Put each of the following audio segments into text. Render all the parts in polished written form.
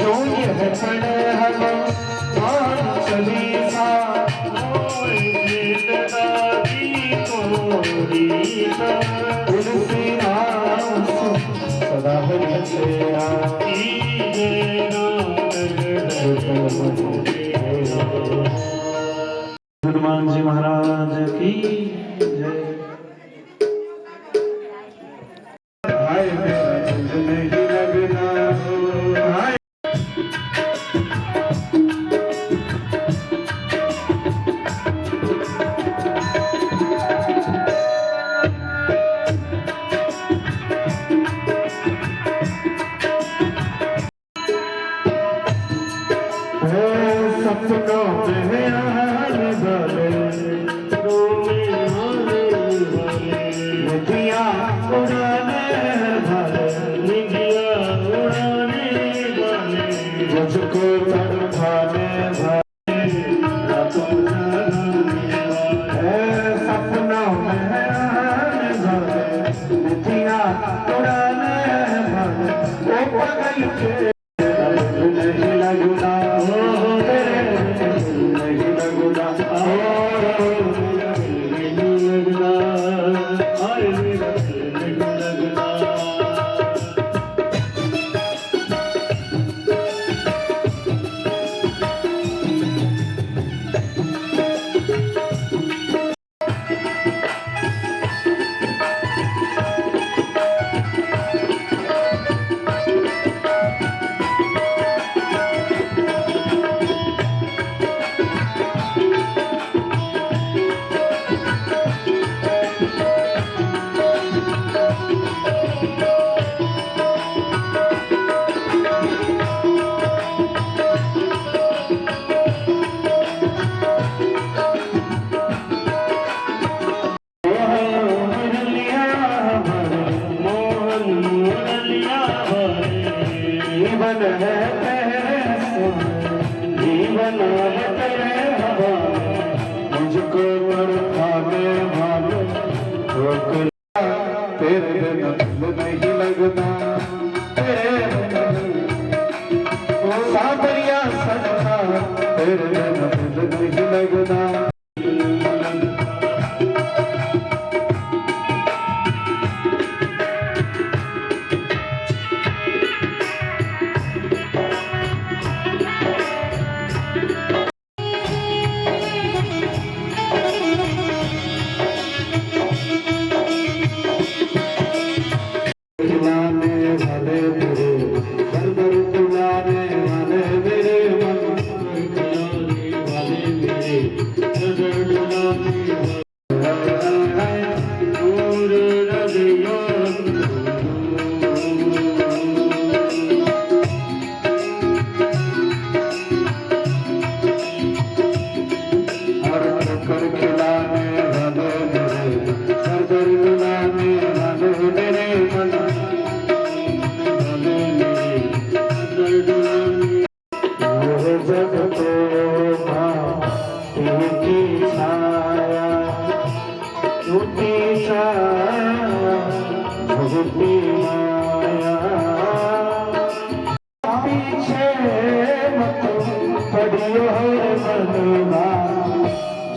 जो यह पड़े हम सभी सा तुलसी राम सदा हरि तेरा हनुमान जी महाराज की जय। हाय मेरा दिल नहीं लगना हाय सपनों में आने वाले नदियाँ उड़ाने वाले मुझको तड़पाने वाले सपनों में आने वाले नदियाँ उड़ाने वाले ओ पगल के नहीं लगना जीवन मुझको तड़पाने वाले तेरे नहीं लगना साबरिया सजना तेरे नहीं लगना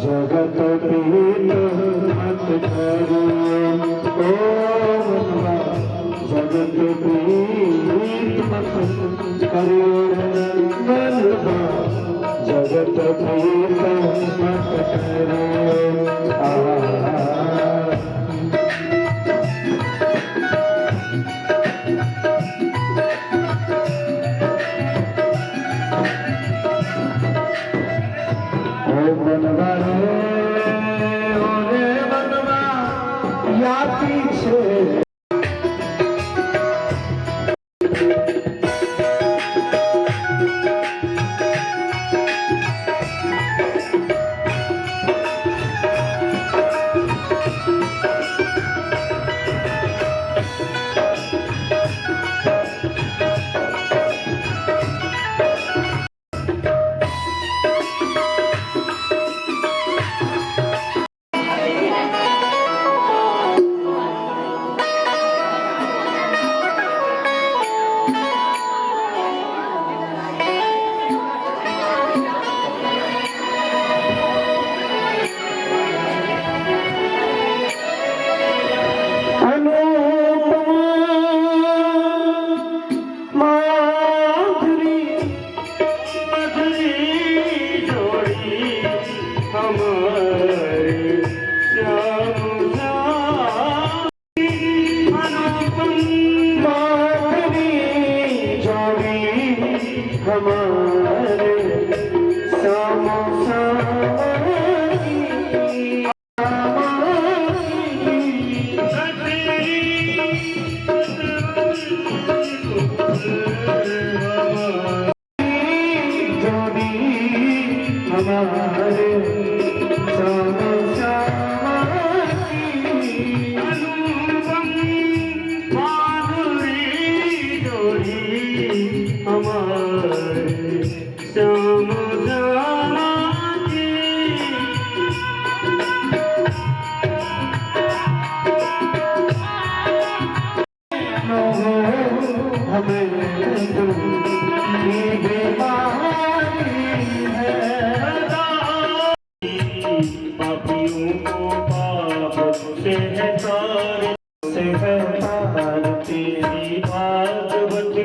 जगत पीत मत करो जगत पीत मत करो जगत पीत मत करो पीछे हमारे सामो हमारे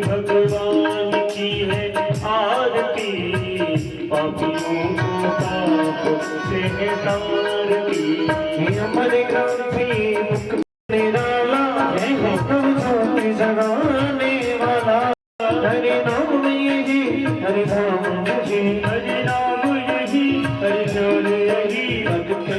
भगवान की है आरती, पापियों को पाप से है तारती। हमारे ग्रंथी मुख निराला है, प्रभु जगाने वाला। हरि नाम यही, हरि नाम यही, हरि नाम यही, हरि नाम यही भगते।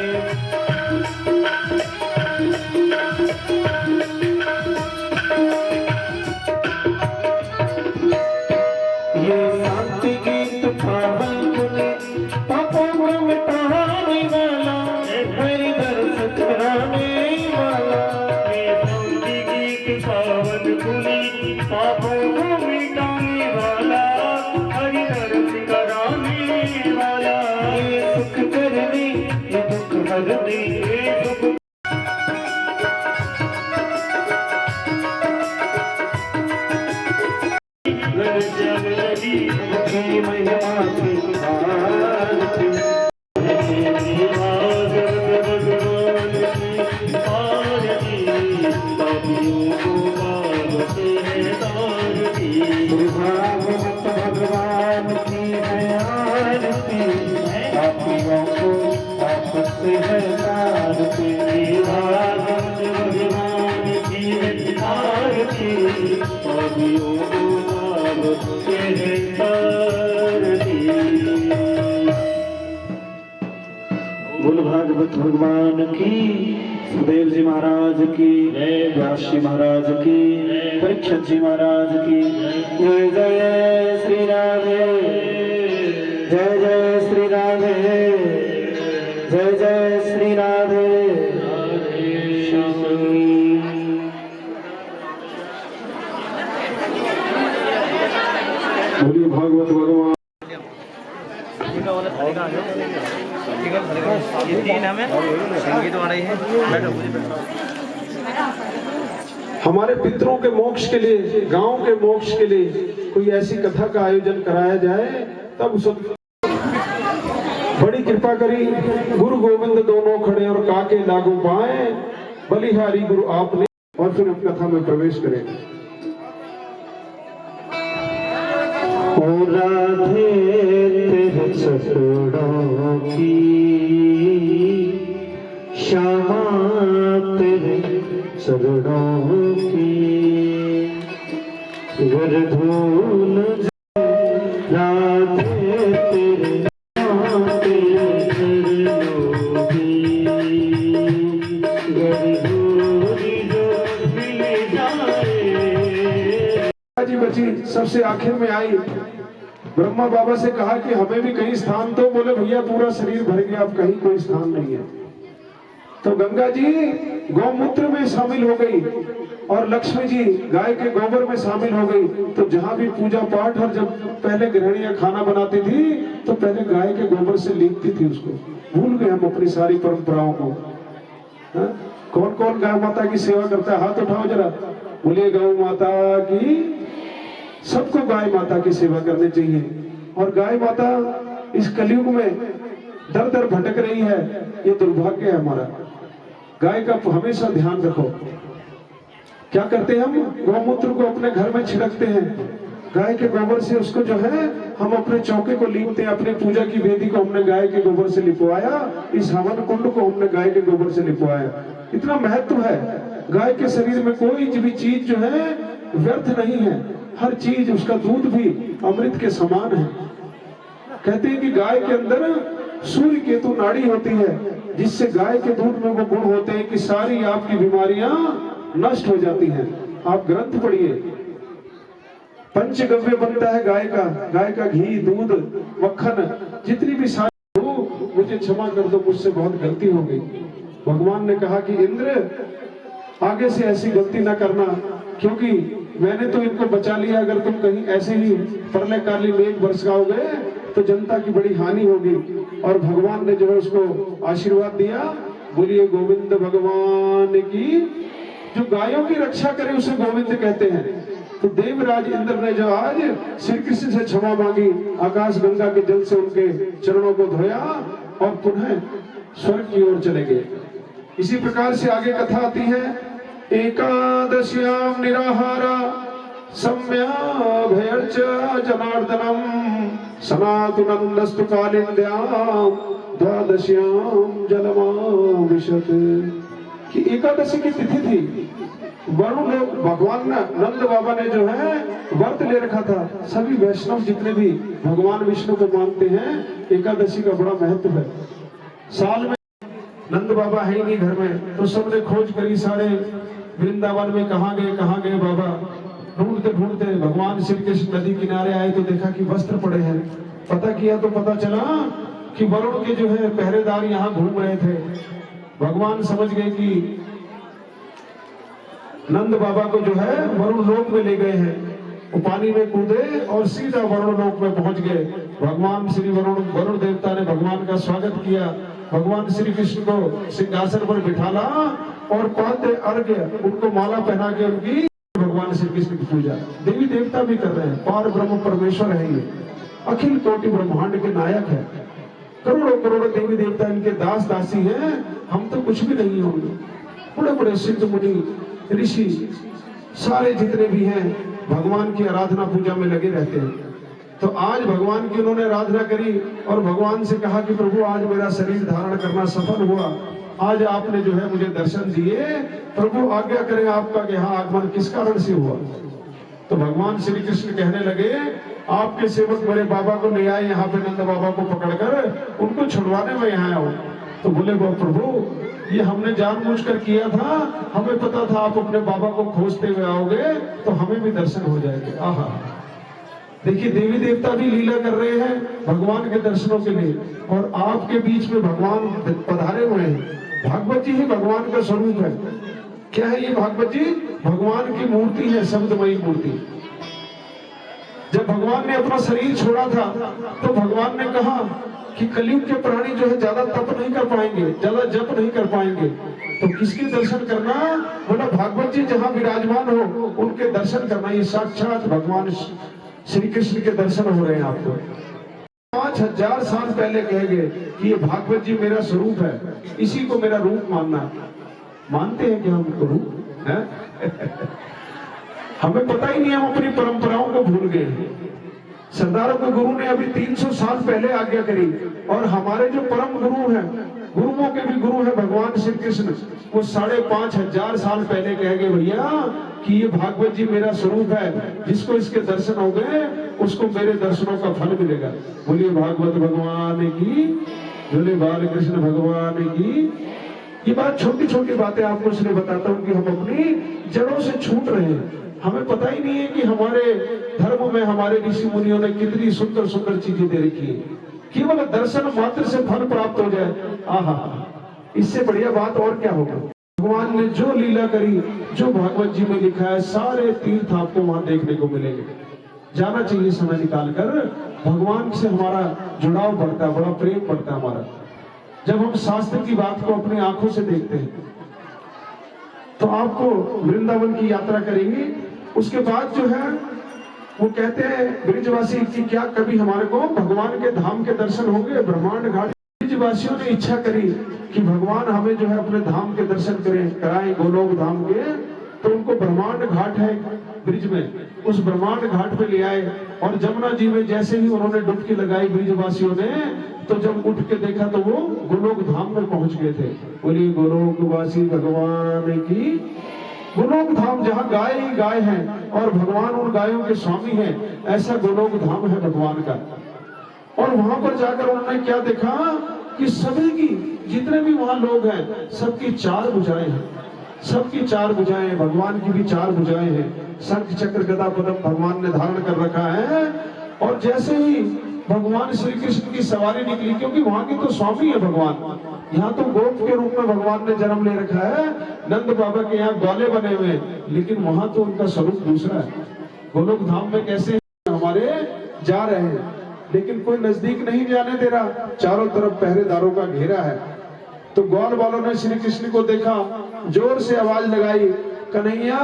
बोल भागवत भगवान की, सुखदेव जी महाराज की, व्यास जी महाराज की, परीक्षित जी महाराज की। जय जय श्री राधे, जय जय श्री राधे, जय जय श्री राधे। बोलिए भागवत भगवान। ये तीन हमें संगीत आ रही है। हमारे पितरों के मोक्ष के लिए, गांव के मोक्ष के लिए कोई ऐसी कथा का आयोजन कराया जाए, तब सब बड़ी कृपा करी। गुरु गोविंद दोनों खड़े और काके लागू पाए, बलिहारी गुरु आपने। और फिर कथा में प्रवेश करें। ओ राधे तेरे चरणों की, श्यामा तेरे चरणों की, वरधूल राधे तेरे चरणों की, वरधूल जो मिल जाए। जी बची सबसे आखिर में आई, ब्रह्मा बाबा से कहा कि हमें भी कहीं स्थान दो। बोले भैया पूरा शरीर भर गया, अब कहीं कोई स्थान नहीं है। तो गंगा जी गौमूत्र में शामिल हो गई और लक्ष्मी जी गाय के गोबर में शामिल हो गई। तो जहां भी पूजा पाठ, और जब पहले गृहिणियां खाना बनाती थी तो पहले गाय के गोबर से लीपती थी उसको। भूल गए हम अपनी सारी परंपराओं को। कौन कौन गाय माता की सेवा करता है? हाथ उठाओ जरा, बोलिए गौ माता की। सबको गाय माता की सेवा करनी चाहिए। और गाय माता इस कलयुग में दर दर भटक रही है, ये दुर्भाग्य है हमारा। गाय का हमेशा ध्यान रखो। क्या करते हैं हम? गौमूत्र को अपने घर में छिड़कते हैं, गाय के गोबर से उसको जो है हम अपने चौके को लीपते हैं। अपनी पूजा की वेदी को हमने गाय के गोबर से लिपवाया, इस हवन कुंड को हमने गाय के गोबर से लिपवाया। इतना महत्व है। गाय के शरीर में कोई भी चीज जो है व्यर्थ नहीं है, हर चीज उसका दूध भी अमृत के समान है। कहते हैं कि गाय के अंदर सूर्य केतु नाड़ी होती है, जिससे गाय के दूध में वो गुण होते हैं कि सारी आपकी बीमारियां नष्ट हो जाती हैं। आप ग्रंथ पढ़िए, पंचगव्य बनता है गाय का घी, दूध, मक्खन, जितनी भी सारी, मुझे क्षमा कर दो, मुझसे बहुत गलती हो गई। भगवान ने कहा कि इंद्र आगे से ऐसी गलती ना करना, क्योंकि मैंने तो इनको बचा लिया, अगर तुम कहीं ऐसे ही प्रलयकालीन मेघ बरसाओगे तो जनता की बड़ी हानि होगी। और भगवान ने जो है उसको आशीर्वाद दिया, बोलिए गोविंद भगवान की। जो गायों की रक्षा करे उसे गोविंद कहते हैं। तो देवराज इंद्र ने जो आज श्री कृष्ण से क्षमा मांगी, आकाश गंगा के जल से उनके चरणों को धोया और पुनः स्वर्ग की ओर चले गए। इसी प्रकार से आगे कथा आती है, एकादश्याम निराहारा सम्याभयर्च जनार्दनम सनातनंदस्तु कालिंद्याम द्वादश्याम जलमाविशत। कि एकादशी की तिथि थी, वरुण लोग, भगवान नंद बाबा ने जो है व्रत ले रखा था। सभी वैष्णव जितने भी भगवान विष्णु को मानते हैं, एकादशी का बड़ा महत्व है। साल में नंद बाबा है ही नहीं घर में, तो सबने खोज करी, सारे वृंदावन में कहाँ गए बाबा। ढूंढते ढूंढते भगवान श्री कृष्ण नदी किनारे आए तो देखा कि वस्त्र पड़े हैं। पता किया तो पता चला कि वरुण के जो है पहरेदार यहाँ घूम रहे थे। भगवान समझ गए कि नंद बाबा को जो है वरुण लोक में ले गए हैं। वो पानी में कूदे और सीधा वरुण लोक में पहुंच गए। भगवान श्री वरुण देवता ने भगवान का स्वागत किया। भगवान श्री कृष्ण को सिंहासन पर बिठाला और पाते अर्घ्य, उनको माला पहना के उनकी भगवान श्री कृष्ण की पूजा। देवी देवता भी कर रहे हैं, पार ब्रह्म परमेश्वर है ये, अखिल कोटि ब्रह्मांड के नायक है। करोड़ों करोड़ों देवी देवता इनके दास दासी हैं, हम तो कुछ भी नहीं होंगे। बड़े बड़े सिद्ध मुनि ऋषि सारे जितने भी हैं भगवान की आराधना पूजा में लगे रहते हैं। तो आज भगवान की उन्होंने आराधना करी और भगवान से कहा कि प्रभु आज मेरा शरीर धारण करना सफल हुआ, आज आपने जो है मुझे दर्शन दिए, प्रभु आज्ञा करें आपका कि यहाँ आगमन किस कारण से हुआ। तो भगवान श्री कृष्ण कहने लगे, आपके सेवक मेरे बाबा को ले आए यहाँ पे, नंद बाबा को पकड़कर उनको छुड़वाने में यहाँ आया। तो बोले वो प्रभु ये हमने जानबूझकर किया था, हमें पता था आप अपने बाबा को खोजते हुए आओगे तो हमें भी दर्शन हो जाएंगे। आहा, देखिए देवी देवता भी लीला कर रहे हैं भगवान के दर्शनों के लिए, और आपके बीच में भगवान पधारे हुए हैं। भागवत जी ही भगवान का स्वरूप है। क्या है ये भागवत जी? भगवान की मूर्ति है, शब्दमयी मूर्ति। जब भगवान ने अपना शरीर छोड़ा था तो भगवान ने कहा कि कलयुग के प्राणी जो है ज्यादा तप नहीं कर पाएंगे, ज्यादा जप नहीं कर पाएंगे, तो किसके दर्शन करना? बोला भागवत जी जहाँ विराजमान हो उनके दर्शन करना। ये साक्षात भगवान श्री कृष्ण के दर्शन हो रहे हैं आपको। 5000 साल पहले कहे गए कि ये भागवत जी मेरा स्वरूप है, इसी को मेरा रूप मानना। मानते हैं कि हम रूप है? हमें पता ही नहीं, हम अपनी परंपराओं को भूल गए। सरदारों के गुरु ने अभी 300 साल पहले आज्ञा करी, और हमारे जो परम गुरु हैं, गुरुओं के भी गुरु हैं भगवान श्री कृष्ण, वो 5500 साल पहले कह गए भैया कि ये भागवत जी मेरा स्वरूप है, जिसको इसके दर्शन हो गए उसको मेरे दर्शनों का फल मिलेगा। बोलिए भागवत भगवान की, बोलिए बाल कृष्ण भगवान की। ये बात छोटी छोटी बातें आपको इसलिए बताता हूँ कि हम अपनी जड़ों से छूट रहे हैं। हमें पता ही नहीं है कि हमारे धर्म में हमारे ऋषि मुनियों ने कितनी सुंदर सुंदर चीजें दे रखी है। केवल दर्शन मात्र से फल प्राप्त हो जाए, आहा, इससे बढ़िया बात और क्या होगा। भगवान ने जो लीला करी, जो भागवत जी में लिखा है, सारे तीर्थ आपको वहां देखने को मिलेंगे। जाना चाहिए समय निकालकर, भगवान से हमारा जुड़ाव बढ़ता है, बड़ा प्रेम बढ़ता है हमारा। जब हम शास्त्र की बात को अपनी आंखों से देखते हैं तो आपको वृंदावन की यात्रा करेंगे। उसके बाद जो है वो कहते हैं ब्रिजवासी कि क्या कभी हमारे को भगवान के धाम के दर्शन होंगे? ब्रह्मांड घाट ब्रिजवासियों ने इच्छा करी कि भगवान हमें जो है अपने धाम के दर्शन कराएं, गोलोक धाम के। तो उनको ब्रह्मांड घाट है ब्रिज में, उस ब्रह्मांड घाट पे ले आए, और जमुना जी में जैसे ही उन्होंने डुबकी लगाई ब्रिजवासियों ने, तो जब उठ के देखा तो वो गोलोक धाम में पहुंच गए थे। बोलिए गोलोकवासी भगवान की। गोलोक धाम जहाँ गाय ही गाय हैं और भगवान उन गायों के स्वामी हैं, ऐसा गोलोक धाम है भगवान का। और वहां पर जाकर उन्होंने क्या देखा कि सभी की, जितने भी वहां लोग हैं, सबकी चार भुजाएं हैं, सबकी चार भुजाएं, भगवान की भी चार भुजाएं हैं, शंख चक्र गदा पद्म भगवान ने धारण कर रखा है। और जैसे ही भगवान श्री कृष्ण की सवारी निकली, क्योंकि वहां के तो स्वामी है भगवान, यहाँ तो गोप के रूप में भगवान ने जन्म ले रखा है, नंद बाबा के यहाँ ग्वाले बने हुए, लेकिन वहां तो उनका स्वरूप दूसरा है। गोलोक धाम में कैसे हमारे जा रहे हैं, लेकिन कोई नजदीक नहीं जाने दे रहा, चारों तरफ पहरेदारों का घेरा है। तो ग्वाल वालों ने श्री कृष्ण को देखा, जोर से आवाज लगाई, कन्हैया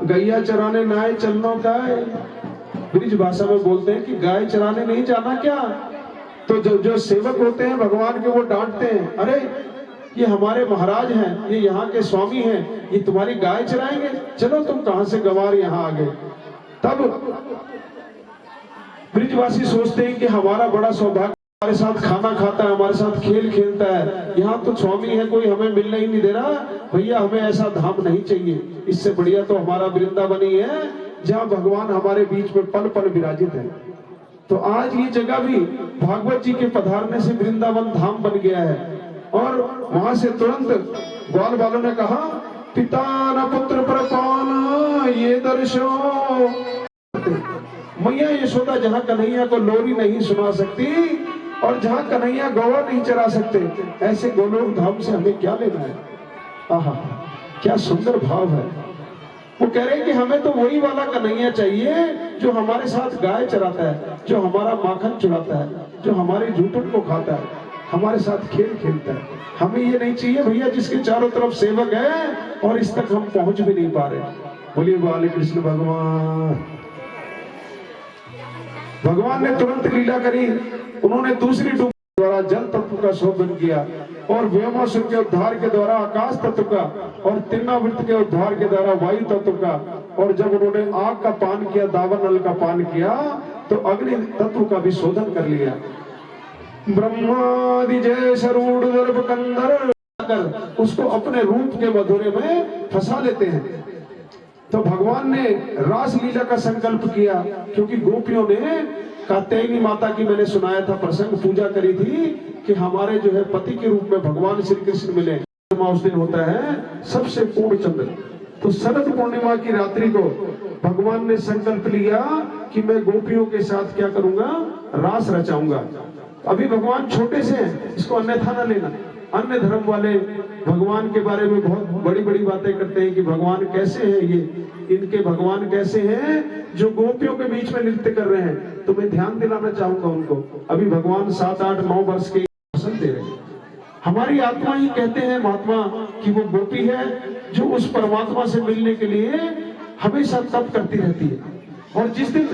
गैया चराने नाए चलनो का है। ब्रिज भाषा में बोलते हैं कि गाय चराने नहीं जाना क्या? तो जो सेवक होते हैं भगवान के, वो डांटते हैं, अरे ये हमारे महाराज हैं, ये यहाँ के स्वामी हैं, ये तुम्हारी गाय चराएंगे, चलो तुम कहां से गंवार यहाँ आ गए। तब ब्रिजवासी सोचते हैं कि हमारा बड़ा सौभाग्य, हमारे साथ खाना खाता है, हमारे साथ खेल खेलता है, यहाँ तो स्वामी है, कोई हमें मिलने ही नहीं दे रहा। भैया हमें ऐसा धाम नहीं चाहिए, इससे बढ़िया तो हमारा वृंदावन ही है, जहाँ भगवान हमारे बीच में पल पल विराजित है। तो आज ये जगह भी भागवत जी के पधारने से वृंदावन धाम बन गया है। और वहां से तुरंत ग्वाल वालों ने कहा, पिता न पुत्र पर कौन ये दर्शो। मैया यशोदा जहाँ कन्हैया को लोरी नहीं सुना सकती और जहाँ कन्हैया गौवा नहीं चरा सकते, ऐसे गोलोक धाम से हमें क्या लेना है। आहा, क्या सुंदर भाव है। वो कह रहे हैं कि हमें तो वही वाला कन्हैया चाहिए जो हमारे साथ गाय चराता है, जो हमारा माखन चुराता है, जो हमारे जूठन को खाता है, हमारे साथ खेल खेलता है। हमें ये नहीं चाहिए भैया जिसके चारों तरफ सेवक है और इस तक हम पहुंच भी नहीं पा रहे। बोलिए बाल कृष्ण भगवान। भगवान ने तुरंत लीला करी, उन्होंने दूसरी डूब द्वारा जल तत्व का शोधन किया और व्योमासुर के उद्धार के द्वारा आकाश तत्व का और तिम्नावृत के उद्धार के द्वारा वायु तत्व का, और जब उन्होंने आग का पान किया, दावानल का पान किया, तो अग्नि तत्व का भी शोधन कर लिया। ब्रह्मादि जय सरूढ़ दर्भ कंदर उसको अपने रूप के मधुरे में फंसा लेते हैं। तो भगवान ने रास लीला का संकल्प किया, क्योंकि गोपियों ने कात्यायनी माता की, मैंने सुनाया था प्रसंग, पूजा करी थी कि हमारे जो है पति के रूप में भगवान श्री कृष्ण मिले। उस दिन होता है सबसे पूर्ण चंद्र। तो शरद पूर्णिमा की रात्रि को भगवान ने संकल्प लिया कि मैं गोपियों के साथ क्या करूंगा, रास रचाऊंगा। अभी भगवान छोटे से हैं, इसको अन्यथा न लेना। अन्य धर्म वाले भगवान के बारे में बहुत बड़ी बड़ी बातें करते हैं कि भगवान कैसे हैं, ये इनके भगवान कैसे हैं जो गोपियों के बीच में नृत्य कर रहे हैं। तो मैं ध्यान दिलाना चाहूंगा उनको, अभी भगवान 7, 8, 9 वर्ष के भाषण दे रहे हैं। हमारी आत्मा ही कहते हैं महात्मा कि वो गोपी है जो उस परमात्मा से मिलने के लिए हमेशा तप करती रहती है। और जिस दिन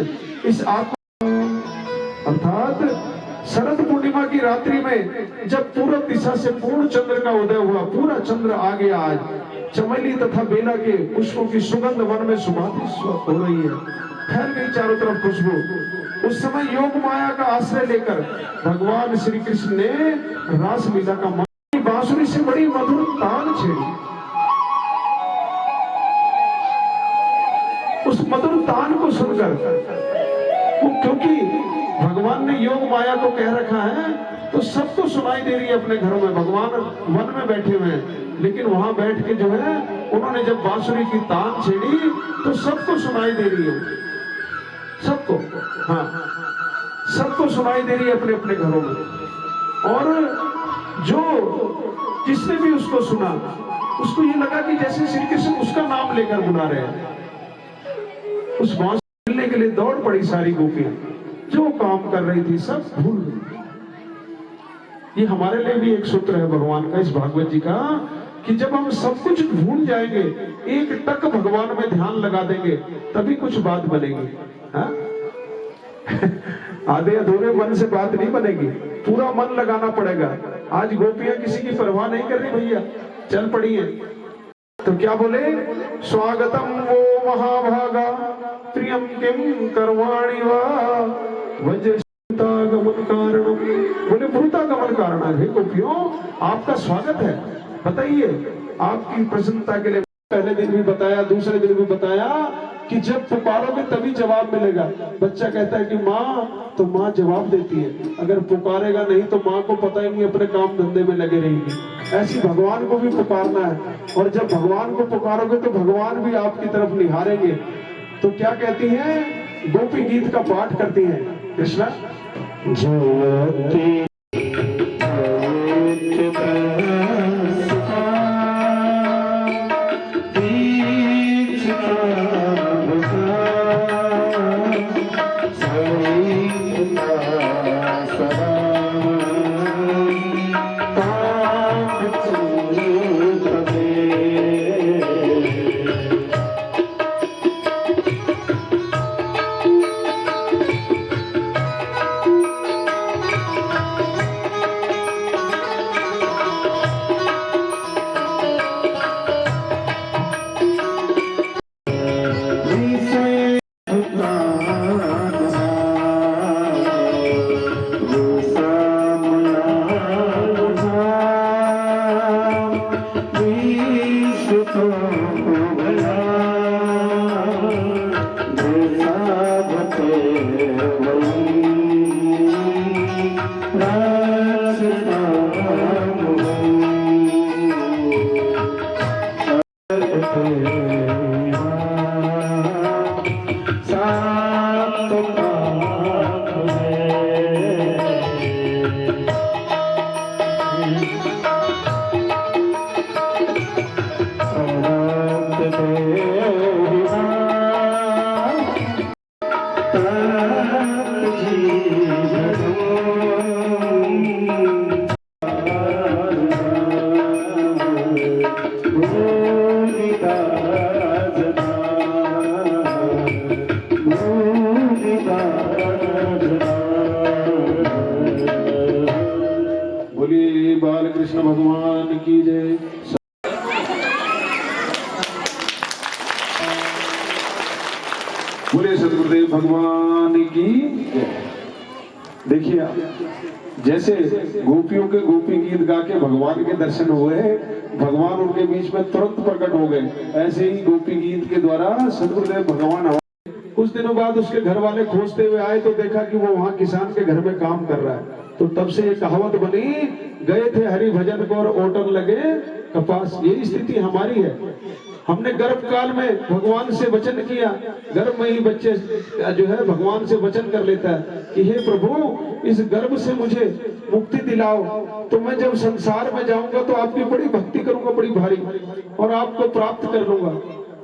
इस आत्मा अर्थात शरद पूर्णिमा की रात्रि में जब पूर्व दिशा से पूर्ण चंद्र का उदय हुआ, पूरा चंद्र आ गया, आज चमेली तथा बेला के पुष्पों की सुगंध वन में सुभाती हो रही है, फैल गई चारों तरफ खुशबू। उस समय योग माया का आश्रय लेकर भगवान श्री कृष्ण ने रास लीला का बांसुरी से बड़ी मधुर तान छेड़ी। उस मधुर तान को सुनकर, क्योंकि भगवान ने योग माया को कह रखा है, तो सबको सुनाई दे रही है अपने घरों में। भगवान वन में बैठे हुए हैं, लेकिन वहां बैठ के जो है उन्होंने जब बांसुरी की तान छेड़ी तो सबको सुनाई दे रही है, सबको, हाँ सबको सुनाई दे रही है अपने अपने घरों में। और जो जिसने भी उसको सुना, उसको ये लगा कि जैसे श्री कृष्ण उसका नाम लेकर बुला रहे हैं। उस बांसुरी मिलने के लिए दौड़ पड़ी सारी गोपियां, जो काम कर रही थी सब भूल गई। ये हमारे लिए भी एक सूत्र है भगवान का, इस भागवत जी का, कि जब हम सब कुछ भूल जाएंगे, एक टक भगवान में ध्यान लगा देंगे, तभी कुछ बात बनेगी। हाँ? आधे अधूरे मन से बात नहीं बनेगी, पूरा मन लगाना पड़ेगा। आज गोपियां किसी की परवाह नहीं कर रही भैया, चल पड़ी है। तो क्या बोले, स्वागतम वो महाभागा प्रियम किम करवाणी वा वज्रगमन कारणम। बोले भूतागमन कारण है गोपियों, आपका स्वागत है, बताइए आपकी प्रसन्नता के लिए पहले दिन भी बताया, दूसरे दिन भी बताया कि जब पुकारोगे तभी जवाब मिलेगा। बच्चा कहता है कि माँ, तो माँ जवाब देती है। अगर पुकारेगा नहीं तो माँ को पता ही नहीं, अपने काम धंधे में लगे रहेगी। ऐसी भगवान को भी पुकारना है, और जब भगवान को पुकारोगे तो भगवान भी आपकी तरफ निहारेंगे। तो क्या कहती हैं, गोपी गीत का पाठ करती हैं। कृष्णा ज्योति बोलिए बाल कृष्ण भगवान की जय। बोले सदगुरुदेव भगवान की जय। देखिए जैसे गोपियों के गोपी गीत गा के भगवान के दर्शन हुए, भगवान उनके बीच में तुरंत प्रकट हो गए, ऐसे ही गोपी गीत के द्वारा सदगुरुदेव भगवान। कुछ दिनों बाद उसके घर वाले खोजते हुए आए तो देखा कि वो वहां किसान के घर में काम कर रहा है। तो तब से ये कहावत बनी, गए थे हरि भजन को और ओटर लगे कपास। यही स्थिति हमारी है। हमने गर्भ काल में भगवान से वचन किया, गर्भ में ही बच्चे जो है भगवान से वचन कर लेता है कि हे प्रभु इस गर्भ से मुझे मुक्ति दिलाओ, तो मैं जब संसार में जाऊंगा तो आपकी बड़ी भक्ति करूंगा, बड़ी भारी, और आपको प्राप्त कर लूंगा।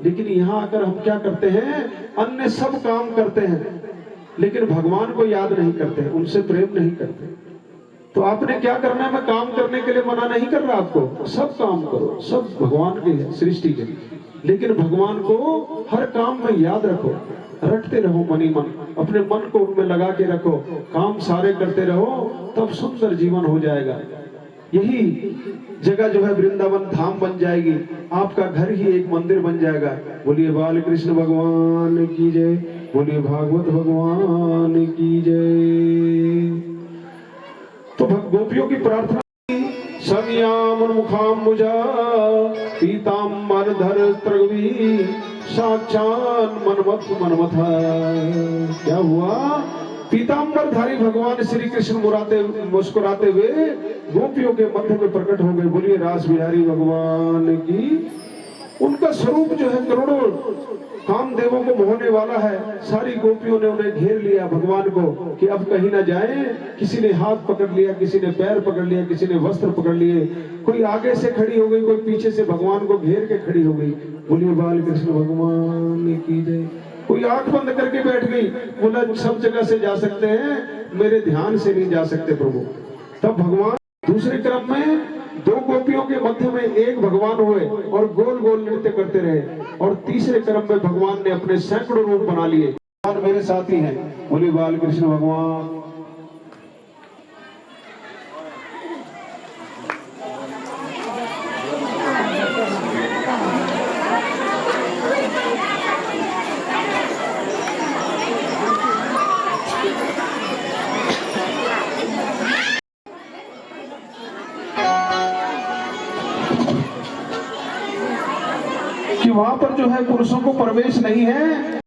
लेकिन यहाँ आकर हम क्या करते हैं, अन्य सब काम करते हैं लेकिन भगवान को याद नहीं करते, उनसे प्रेम नहीं करते। तो आपने क्या करना है, मैं काम करने के लिए मना नहीं कर रहा आपको, सब काम करो, सब भगवान के सृष्टि के, लेकिन भगवान को हर काम में याद रखो, रटते रहो मनी मन, अपने मन को उनमें लगा के रखो, काम सारे करते रहो, तब सुंदर जीवन हो जाएगा। यही जगह जो है वृंदावन धाम बन जाएगी, आपका घर ही एक मंदिर बन जाएगा। बोलिए बाल कृष्ण भगवान की जय, बोलिए भागवत भगवान की जय। तो गोपियों की प्रार्थना, संयामुखाम्बुजा पीताम्बरधर त्रगवी साक्षान मनमथ। क्या हुआ, पीताम्बरधारी भगवान श्री कृष्ण मुस्कुराते हुए गोपियों के मध्य में प्रकट हो गए। बोलिए रास बिहारी भगवान की। उनका स्वरूप जो है करोड़ों कामदेवों को मोहने वाला है। सारी गोपियों ने उन्हें घेर लिया भगवान को कि अब कहीं ना जाए। किसी ने हाथ पकड़ लिया, किसी ने पैर पकड़ लिया, किसी ने वस्त्र पकड़ लिए, कोई आगे से खड़ी हो गई, कोई पीछे से भगवान को घेर के खड़ी हो गई। बोलिए बाल कृष्ण भगवान की जय। कोई आंख बंद करके बैठ गई, बोला सब जगह से जा सकते हैं, मेरे ध्यान से नहीं जा सकते प्रभु। तब भगवान दूसरे क्रम में दो गोपियों के मध्य में एक भगवान हुए और गोल गोल नृत्य करते रहे, और तीसरे क्रम में भगवान ने अपने सैकड़ों रूप बना लिए। भगवान मेरे साथी हैं, बोले बाल कृष्ण भगवान। वहां पर जो है पुरुषों को प्रवेश नहीं है।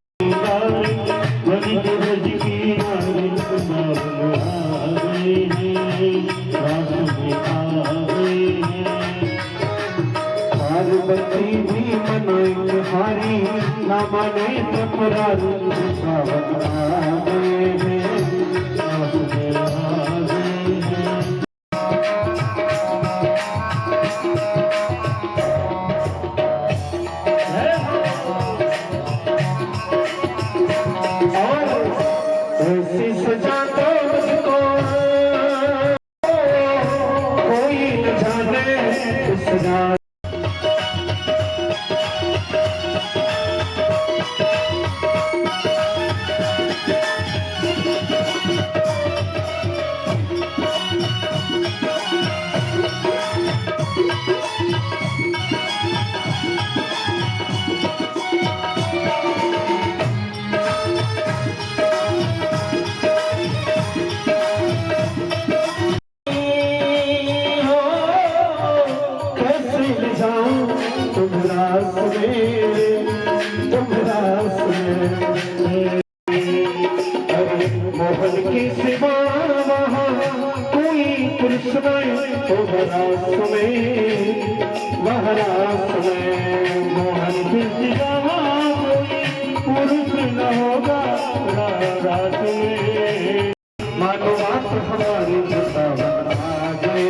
पार्वती भी मनाई हारी ना माने तो पुरानी सावन आ गए हैं। ऐसी सजा दो मुझको कोई न जाने उस सजा। मोहन की सिवा वहाँ कोई पुरुष नहीं होगा में वह रास में। मोहन की सिवा कोई पुरुष न होगा रास में। मानो बात हमारी बतावन आ गए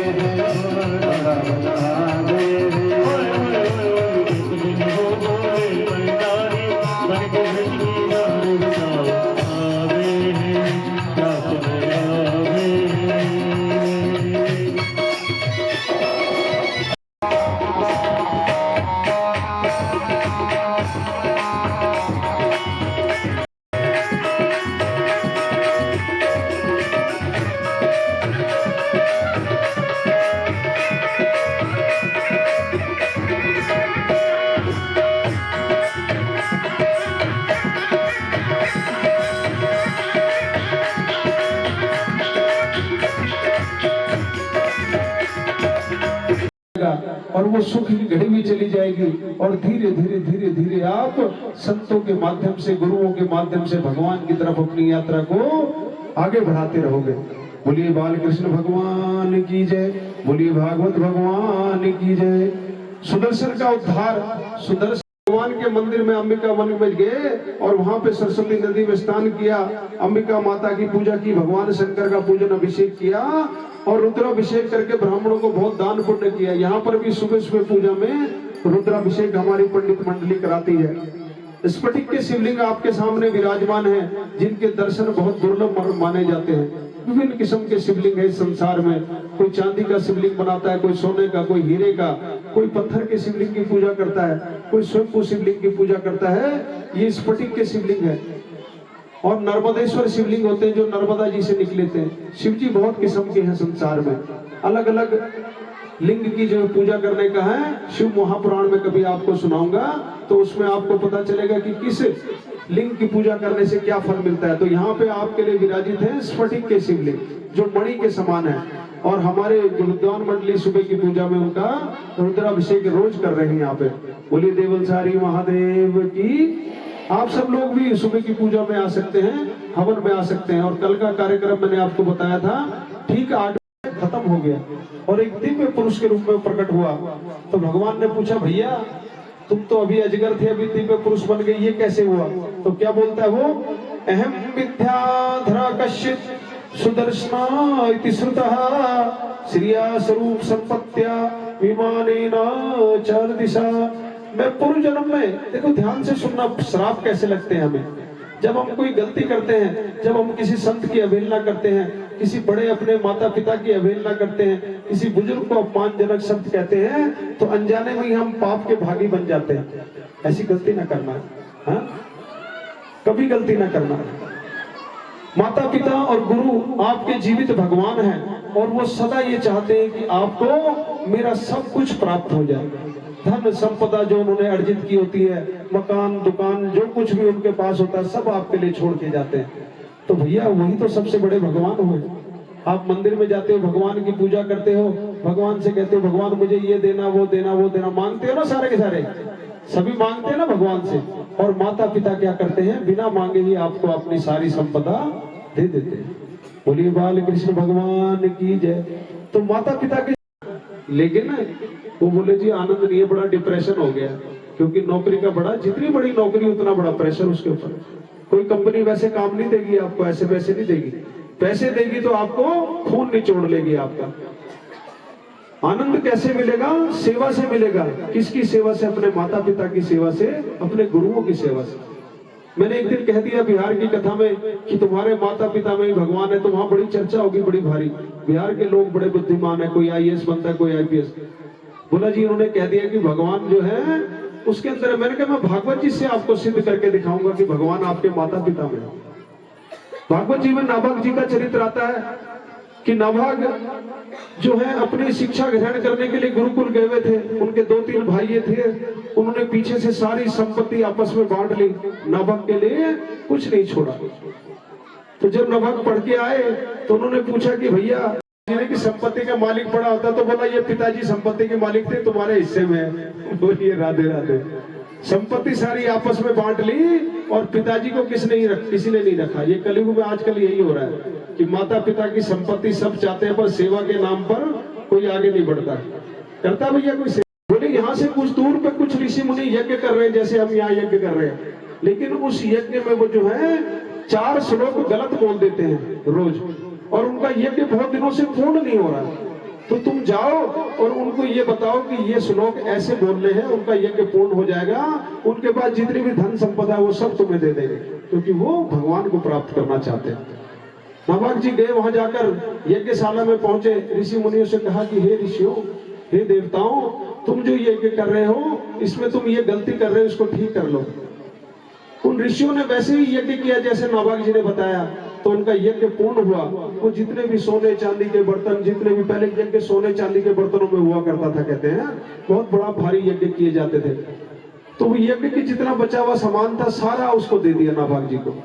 और वो सुख की घड़ी भी चली जाएगी और धीरे धीरे धीरे धीरे आप संतों के माध्यम से, गुरुओं के माध्यम से भगवान की तरफ अपनी यात्रा को आगे बढ़ाते रहोगे। बोलिए बाल कृष्ण भगवान की जय, बोलिए भागवत भगवान की जय। सुदर्शन का उद्धार, सुदर्शन भगवान के मंदिर में अंबिका वन में गए और वहां पे सरस्वती नदी में स्नान किया, अंबिका माता की पूजा की, भगवान शंकर का पूजन अभिषेक किया और रुद्राभिषेक करके ब्राह्मणों को बहुत दान पुण्य किया। यहाँ पर भी सुबह सुबह पूजा में रुद्राभिषेक हमारी पंडित मंडली कराती है। स्फटिक के शिवलिंग आपके सामने विराजमान है, जिनके दर्शन बहुत दुर्लभ माने जाते हैं। विभिन्न किस्म के शिवलिंग है इस संसार में। कोई चांदी का शिवलिंग बनाता है, कोई सोने का, कोई हीरे का, कोई पत्थर के शिवलिंग की पूजा करता है, कोई स्वयंभू शिवलिंग की पूजा करता है। ये स्फटिक के शिवलिंग है। और नर्मदेश्वर शिवलिंग होते हैं जो नर्मदा जी से निकले थे। शिव जी बहुत किस्म के हैं संसार में, अलग अलग लिंग की जो पूजा करने का है। शिव महापुराण में कभी आपको सुनाऊंगा तो उसमें आपको पता चलेगा कि किस लिंग की पूजा करने से क्या फल मिलता है। तो यहाँ पे आपके लिए विराजित है स्फटिक के शिवलिंग जो मणि के समान है। और हमारे विद्वान मंडली सुबह की पूजा में उनका रुद्राभिषेक रोज कर रहे हैं यहाँ पे। बोलिए देवलसारी महादेव की। आप सब लोग भी सुबह की पूजा में आ सकते हैं, हवन में आ सकते हैं। और कल का कार्यक्रम मैंने आपको बताया था, ठीक 8 बजे खत्म हो गया और एक दिव्य पुरुष के रूप में प्रकट हुआ। तो भगवान ने पूछा, भैया तुम तो अभी अजगर थे, अभी दिव्य पुरुष बन गए, ये कैसे हुआ? तो क्या बोलता है वो, अहम विद्याधरा कश्चित् सुदर्शना इति श्रुतः श्रिया स्वरूप संपत्त्या विमानेन चार दिशा। मैं पूर्व जन्म में, देखो ध्यान से सुनना, श्राप कैसे लगते हैं हमें। जब हम कोई गलती करते हैं, जब हम किसी संत की अवहेलना करते हैं, किसी बड़े अपने माता पिता की अवहेलना करते हैं, किसी बुजुर्ग को अपमानजनक शब्द कहते हैं, तो अनजाने में ही हम पाप के भागी बन जाते हैं। ऐसी गलती ना करना, हाँ? कभी गलती ना करना। माता पिता और गुरु आपके जीवित भगवान हैं और वो सदा ये चाहते हैं कि आपको मेरा सब कुछ प्राप्त हो जाए। धन संपदा जो उन्होंने अर्जित की होती है, मकान दुकान जो कुछ भी उनके पास होता है, सब आपके लिए छोड़ के जाते हैं। तो भैया वही तो सबसे बड़े भगवान हुए। आप मंदिर में जाते हो, भगवान की पूजा करते हो, भगवान से कहते हो भगवान मुझे ये देना वो देना वो देना, मांगते हो ना सारे के सारे। सभी मांगते हैं ना भगवान से, और माता पिता क्या करते हैं, बिना मांगे ही आपको अपनी सारी संपदा दे देते हैं। बोलिए बाल कृष्ण भगवान की जय। तो माता पिता के, लेकिन वो बोले जी आनंद नहीं है, बड़ा डिप्रेशन हो गया, क्योंकि नौकरी का बड़ा, जितनी बड़ी नौकरी उतना बड़ा प्रेशर उसके ऊपर। कोई कंपनी वैसे काम नहीं देगी आपको, ऐसे पैसे नहीं देगी, पैसे देगी तो आपको खून निचोड़ लेगी आपका। आनंद कैसे मिलेगा? सेवा से मिलेगा। किसकी सेवा से? अपने माता पिता की सेवा से, अपने गुरुओं की सेवा से। मैंने एक दिन कह दिया बिहार की कथा में कि तुम्हारे माता पिता में ही भगवान है, तो वहां बड़ी चर्चा होगी बड़ी भारी, बिहार के लोग बड़े बुद्धिमान है, कोई आईएएस बनता है, कोई आईपीएस। बोला जी उन्होंने कह दिया कि भगवान जो है उसके अंदर है। मैंने कहा मैं भागवत जी से आपको सिद्ध करके दिखाऊंगा कि भगवान आपके माता पिता में है। भागवत जी में नाभग जी का चरित्र आता है कि नाभग जो है अपनी शिक्षा ग्रहण करने के लिए गुरुकुल गए हुए थे। उनके 2-3 भाई थे, उन्होंने पीछे से सारी संपत्ति आपस में बांट ली, नाभग के लिए कुछ नहीं छोड़ा। तो जब नाभग पढ़ के आए तो उन्होंने पूछा कि भैया की संपत्ति का मालिक बड़ा होता, तो बोला ये पिताजी संपत्ति के मालिक थे, तुम्हारे हिस्से में। बोलिए राधे राधे। संपत्ति सारी आपस में बांट ली और पिताजी को किसी ने नहीं रखा। ये कलयुग में आजकल यही हो रहा है कि माता पिता की संपत्ति सब चाहते हैं, पर सेवा के नाम पर कोई आगे नहीं बढ़ता। करता भैया कोई सेवा? बोले यहाँ से कुछ दूर पे कुछ ऋषि मुनि यज्ञ कर रहे हैं, जैसे हम यहाँ यज्ञ कर रहे हैं, लेकिन उस यज्ञ में वो जो है 4 श्लोक गलत बोल देते हैं रोज, और उनका यज्ञ बहुत दिनों से पूर्ण नहीं हो रहा है। तो तुम जाओ और उनको ये बताओ कि ये श्लोक ऐसे बोलने हैं, उनका यज्ञ पूर्ण हो जाएगा, उनके पास जितनी भी धन संपदा है वो सब तुम्हें दे देंगे, क्योंकि वो भगवान को प्राप्त करना चाहते हैं। नाभग जी गए, वहां जाकर यज्ञशाला में पहुंचे, ऋषि मुनियों से कहा कि हे ऋषियों, हे देवताओं, तुम जो यज्ञ कर रहे हो इसमें तुम ये गलती कर रहे हो, इसको ठीक कर लो। उन ऋषियों ने वैसे ही यज्ञ किया जैसे नाभग जी ने बताया, तो उनका यज्ञ पूर्ण हुआ। वो जितने भी सोने चांदी के बर्तन, जितने भी पहले यज्ञ सोने चांदी के बर्तनों में हुआ करता था, कहते हैं बहुत बड़ा भारी यज्ञ किए जाते थे, तो वो यज्ञ की जितना बचा हुआ सामान था सारा उसको दे दिया नाभग जी को।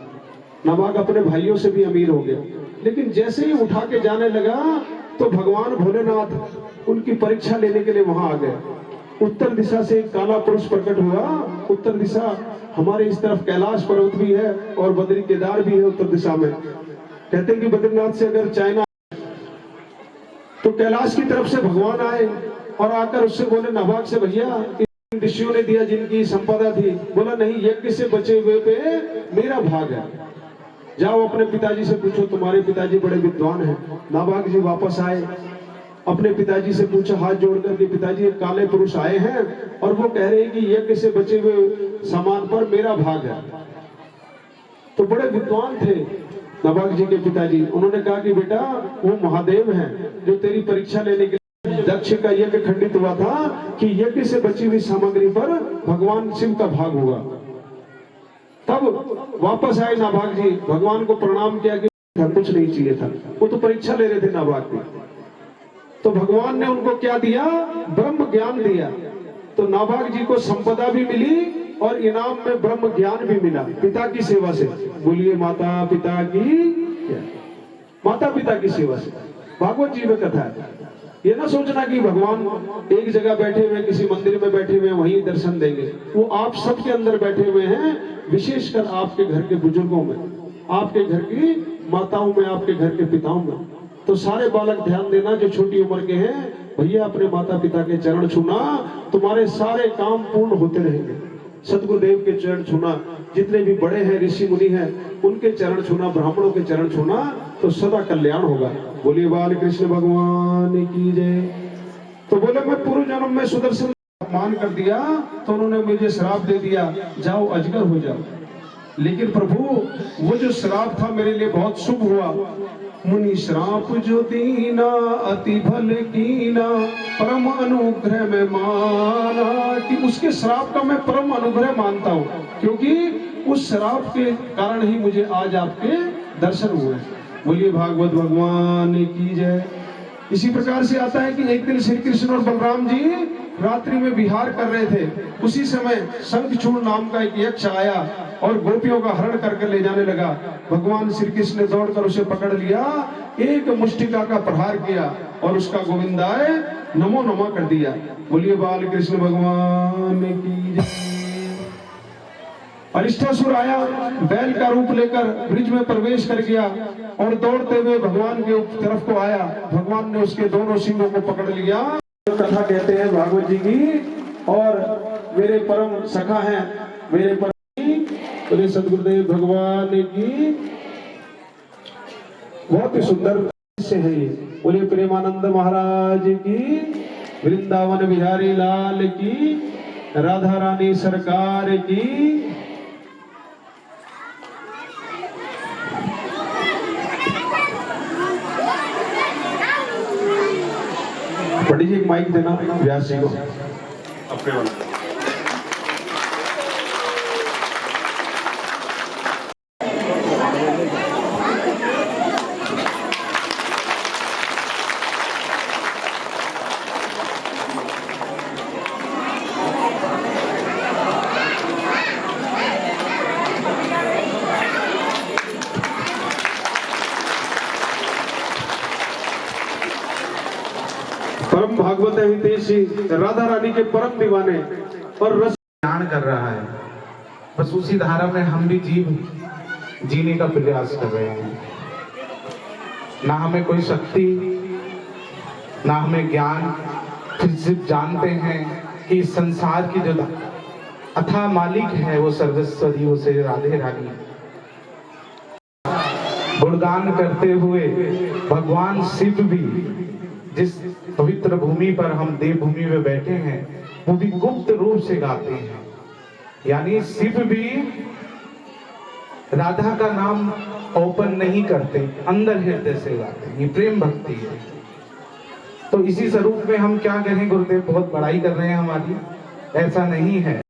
नाभग अपने भाइयों से भी अमीर हो गया, लेकिन जैसे ही उठा के जाने लगा तो भगवान भोलेनाथ उनकी परीक्षा लेने के लिए वहां आ गए। उत्तर दिशा से एक काला पुरुष प्रकट हुआ। उत्तर दिशा हमारे इस तरफ कैलाश पर्वत भी है और बद्री केदार भी है उत्तर दिशा में। कहते हैं कि बद्रीनाथ से अगर चाइना, तो कैलाश की तरफ से भगवान आए और आकर उससे बोले नाभग से, भैया ऋषियों ने दिया जिनकी संपदा थी। बोला नहीं, यज्ञ से बचे हुए पे मेरा भाग है, जाओ अपने पिताजी से पूछो, तुम्हारे पिताजी बड़े विद्वान हैं। नाभग जी वापस आए, अपने पिताजी से पूछा हाथ जोड़कर कि पिताजी एक काले पुरुष आए हैं और वो कह रहे हैं कि यज्ञ से बचे हुए सामान पर मेरा भाग है। तो बड़े विद्वान थे नाभग जी के पिताजी। उन्होंने कहा कि बेटा वो महादेव हैं जो तेरी परीक्षा लेने के लिए, दक्ष का यज्ञ खंडित हुआ था कि यज्ञ से बची हुई सामग्री पर भगवान शिव का भाग होगा। तब वापस आए नाभग जी, भगवान को प्रणाम किया कि कुछ नहीं चाहिए था, वो तो परीक्षा ले रहे थे नाभग जी। तो भगवान ने उनको क्या दिया? ब्रह्म ज्ञान दिया। तो नाभग जी को संपदा भी मिली और इनाम में ब्रह्म ज्ञान भी मिला पिता की सेवा से। बोलिए माता पिता की, माता पिता की सेवा से। भागवत जी में कथा है। ये ना सोचना कि भगवान एक जगह बैठे हुए, किसी मंदिर में बैठे हुए वहीं दर्शन देंगे। वो आप सबके अंदर बैठे हुए हैं, विशेषकर आपके घर के बुजुर्गों में, आपके घर की माताओं में, आपके घर के पिताओं में। तो सारे बालक ध्यान देना जो छोटी उम्र के हैं, भैया अपने माता पिता के चरण छूना, तुम्हारे सारे काम पूर्ण होते रहेंगे। सतगुरुदेव के चरण छूना, जितने भी बड़े हैं ऋषि मुनि हैं उनके चरण छूना, ब्राह्मणों के चरण छूना, तो सदा कल्याण होगा। बोलिए बाल कृष्ण भगवान की जय। तो बोले मैं पूर्व जन्म में सुदर्शन अपमान कर दिया तो उन्होंने मुझे श्राप दे दिया, जाओ अजगर हो जाओ। लेकिन प्रभु वो जो श्राप था मेरे लिए बहुत शुभ हुआ। मुनि श्राप जो दीना अति भल कीना, परम अनुग्रह में माना। कि उसके श्राप का मैं परम अनुग्रह मानता हूँ, क्योंकि उस श्राप के कारण ही मुझे आज आपके दर्शन हुए। बोलिए भागवत भगवान की जय। इसी प्रकार से आता है कि एक दिन श्री कृष्ण और बलराम जी रात्रि में विहार कर रहे थे। उसी समय शंखचूड़ नाम का एक यक्ष आया और गोपियों का हरण करके ले जाने लगा। भगवान श्री कृष्ण ने दौड़कर उसे पकड़ लिया, एक मुष्टिका का प्रहार किया और उसका गोविंदाय नमो नमः कर दिया। बोलिए बाल कृष्ण भगवान की जय। अरिष्टासुर आया, बैल का रूप लेकर ब्रिज में प्रवेश कर गया और दौड़ते हुए भगवान के तरफ को आया। भगवान ने उसके दोनों सिंगों को पकड़ लिया। कथा कहते हैं भागवत जी की, और मेरे परम सखा हैं, मेरे परम बोले सदगुरुदेव भगवान की। बहुत ही सुंदर से है ये। बोले प्रेमानंद महाराज की, वृंदावन बिहारी लाल की, राधा रानी सरकार की। पंडित जी एक माइक देना व्यास जी को अपने वाला। परम भागवत हितेशी, राधा रानी के परम दीवाने और रस ध्यान कर रहा है। बस उसी धारा में हम भी जीने का प्रयास कर रहे हैं। ना हमें कोई शक्ति, ना हमें ज्ञान, फिर सिर्फ जानते हैं कि इस संसार की जो अथाह मालिक है वो सर्वस्वती, उसे राधे रानी। गुणगान करते हुए भगवान शिव भी जिस पवित्र भूमि पर हम देवभूमि में बैठे हैं, वो भी गुप्त रूप से गाते हैं। यानी शिव भी राधा का नाम ओपन नहीं करते, अंदर हृदय से गाते हैं। ये प्रेम भक्ति है। तो इसी स्वरूप में हम क्या करें, गुरुदेव बहुत बड़ाई कर रहे हैं हमारी, ऐसा नहीं है।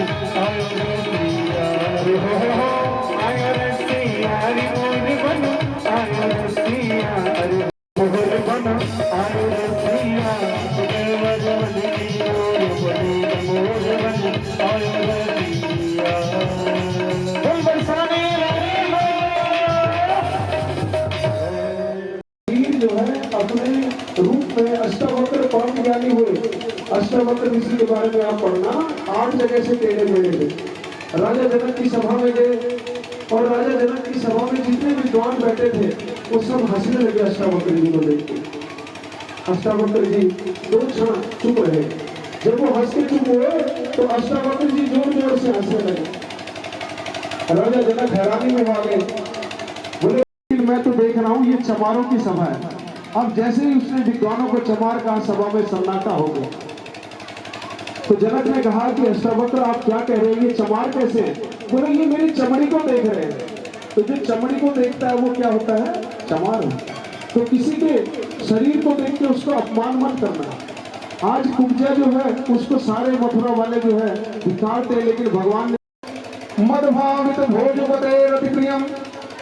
आयो रे सिया रे हो आयो रे सिया रे मोर बन आयो रे सिया रे मोर बन आयो रे सिया देवर बनी मोर बन आयो रे सिया बोल बरसाने जो है अपने रूप में अष्टावक्र परम ज्ञानी हुए। अष्टावक्र ऋषि के बारे में आप पढ़ना, 8 जगह से टेढ़े मेढ़े थे। राजा जनक की सभा में गए और राजा जनक की सभा में जितने विद्वान बैठे थे वो सब हंसने लगे अष्टावक्र जी को देख के। अष्टावक्र जी 2 क्षण चुप रहे। जब वो हंस के चुप हुए तो अष्टावक्र जी जोर जोर से हंसने लगे। राजा जनक हैरानी में आ गए, बोले मैं तो देख रहा हूँ ये चमारों की सभा है। अब जैसे ही उसने विद्वानों को चमार कहा, सभा में सन्नाटा हो गया। तो जनक ने कहा कि अष्टावक्र आप क्या कह रहे हैं, ये चमार कैसे? बोले ये मेरी चमड़ी को देख रहे हैं। तो जो चमड़ी को देखता है वो क्या होता है? चमार है। तो किसी के शरीर को देख के उसको अपमान मत करना। आज कुब्जा जो है उसको सारे मथुरा वाले जो है धिक्कारते, लेकिन भगवान ने मदभावित भोजपते रति प्रियम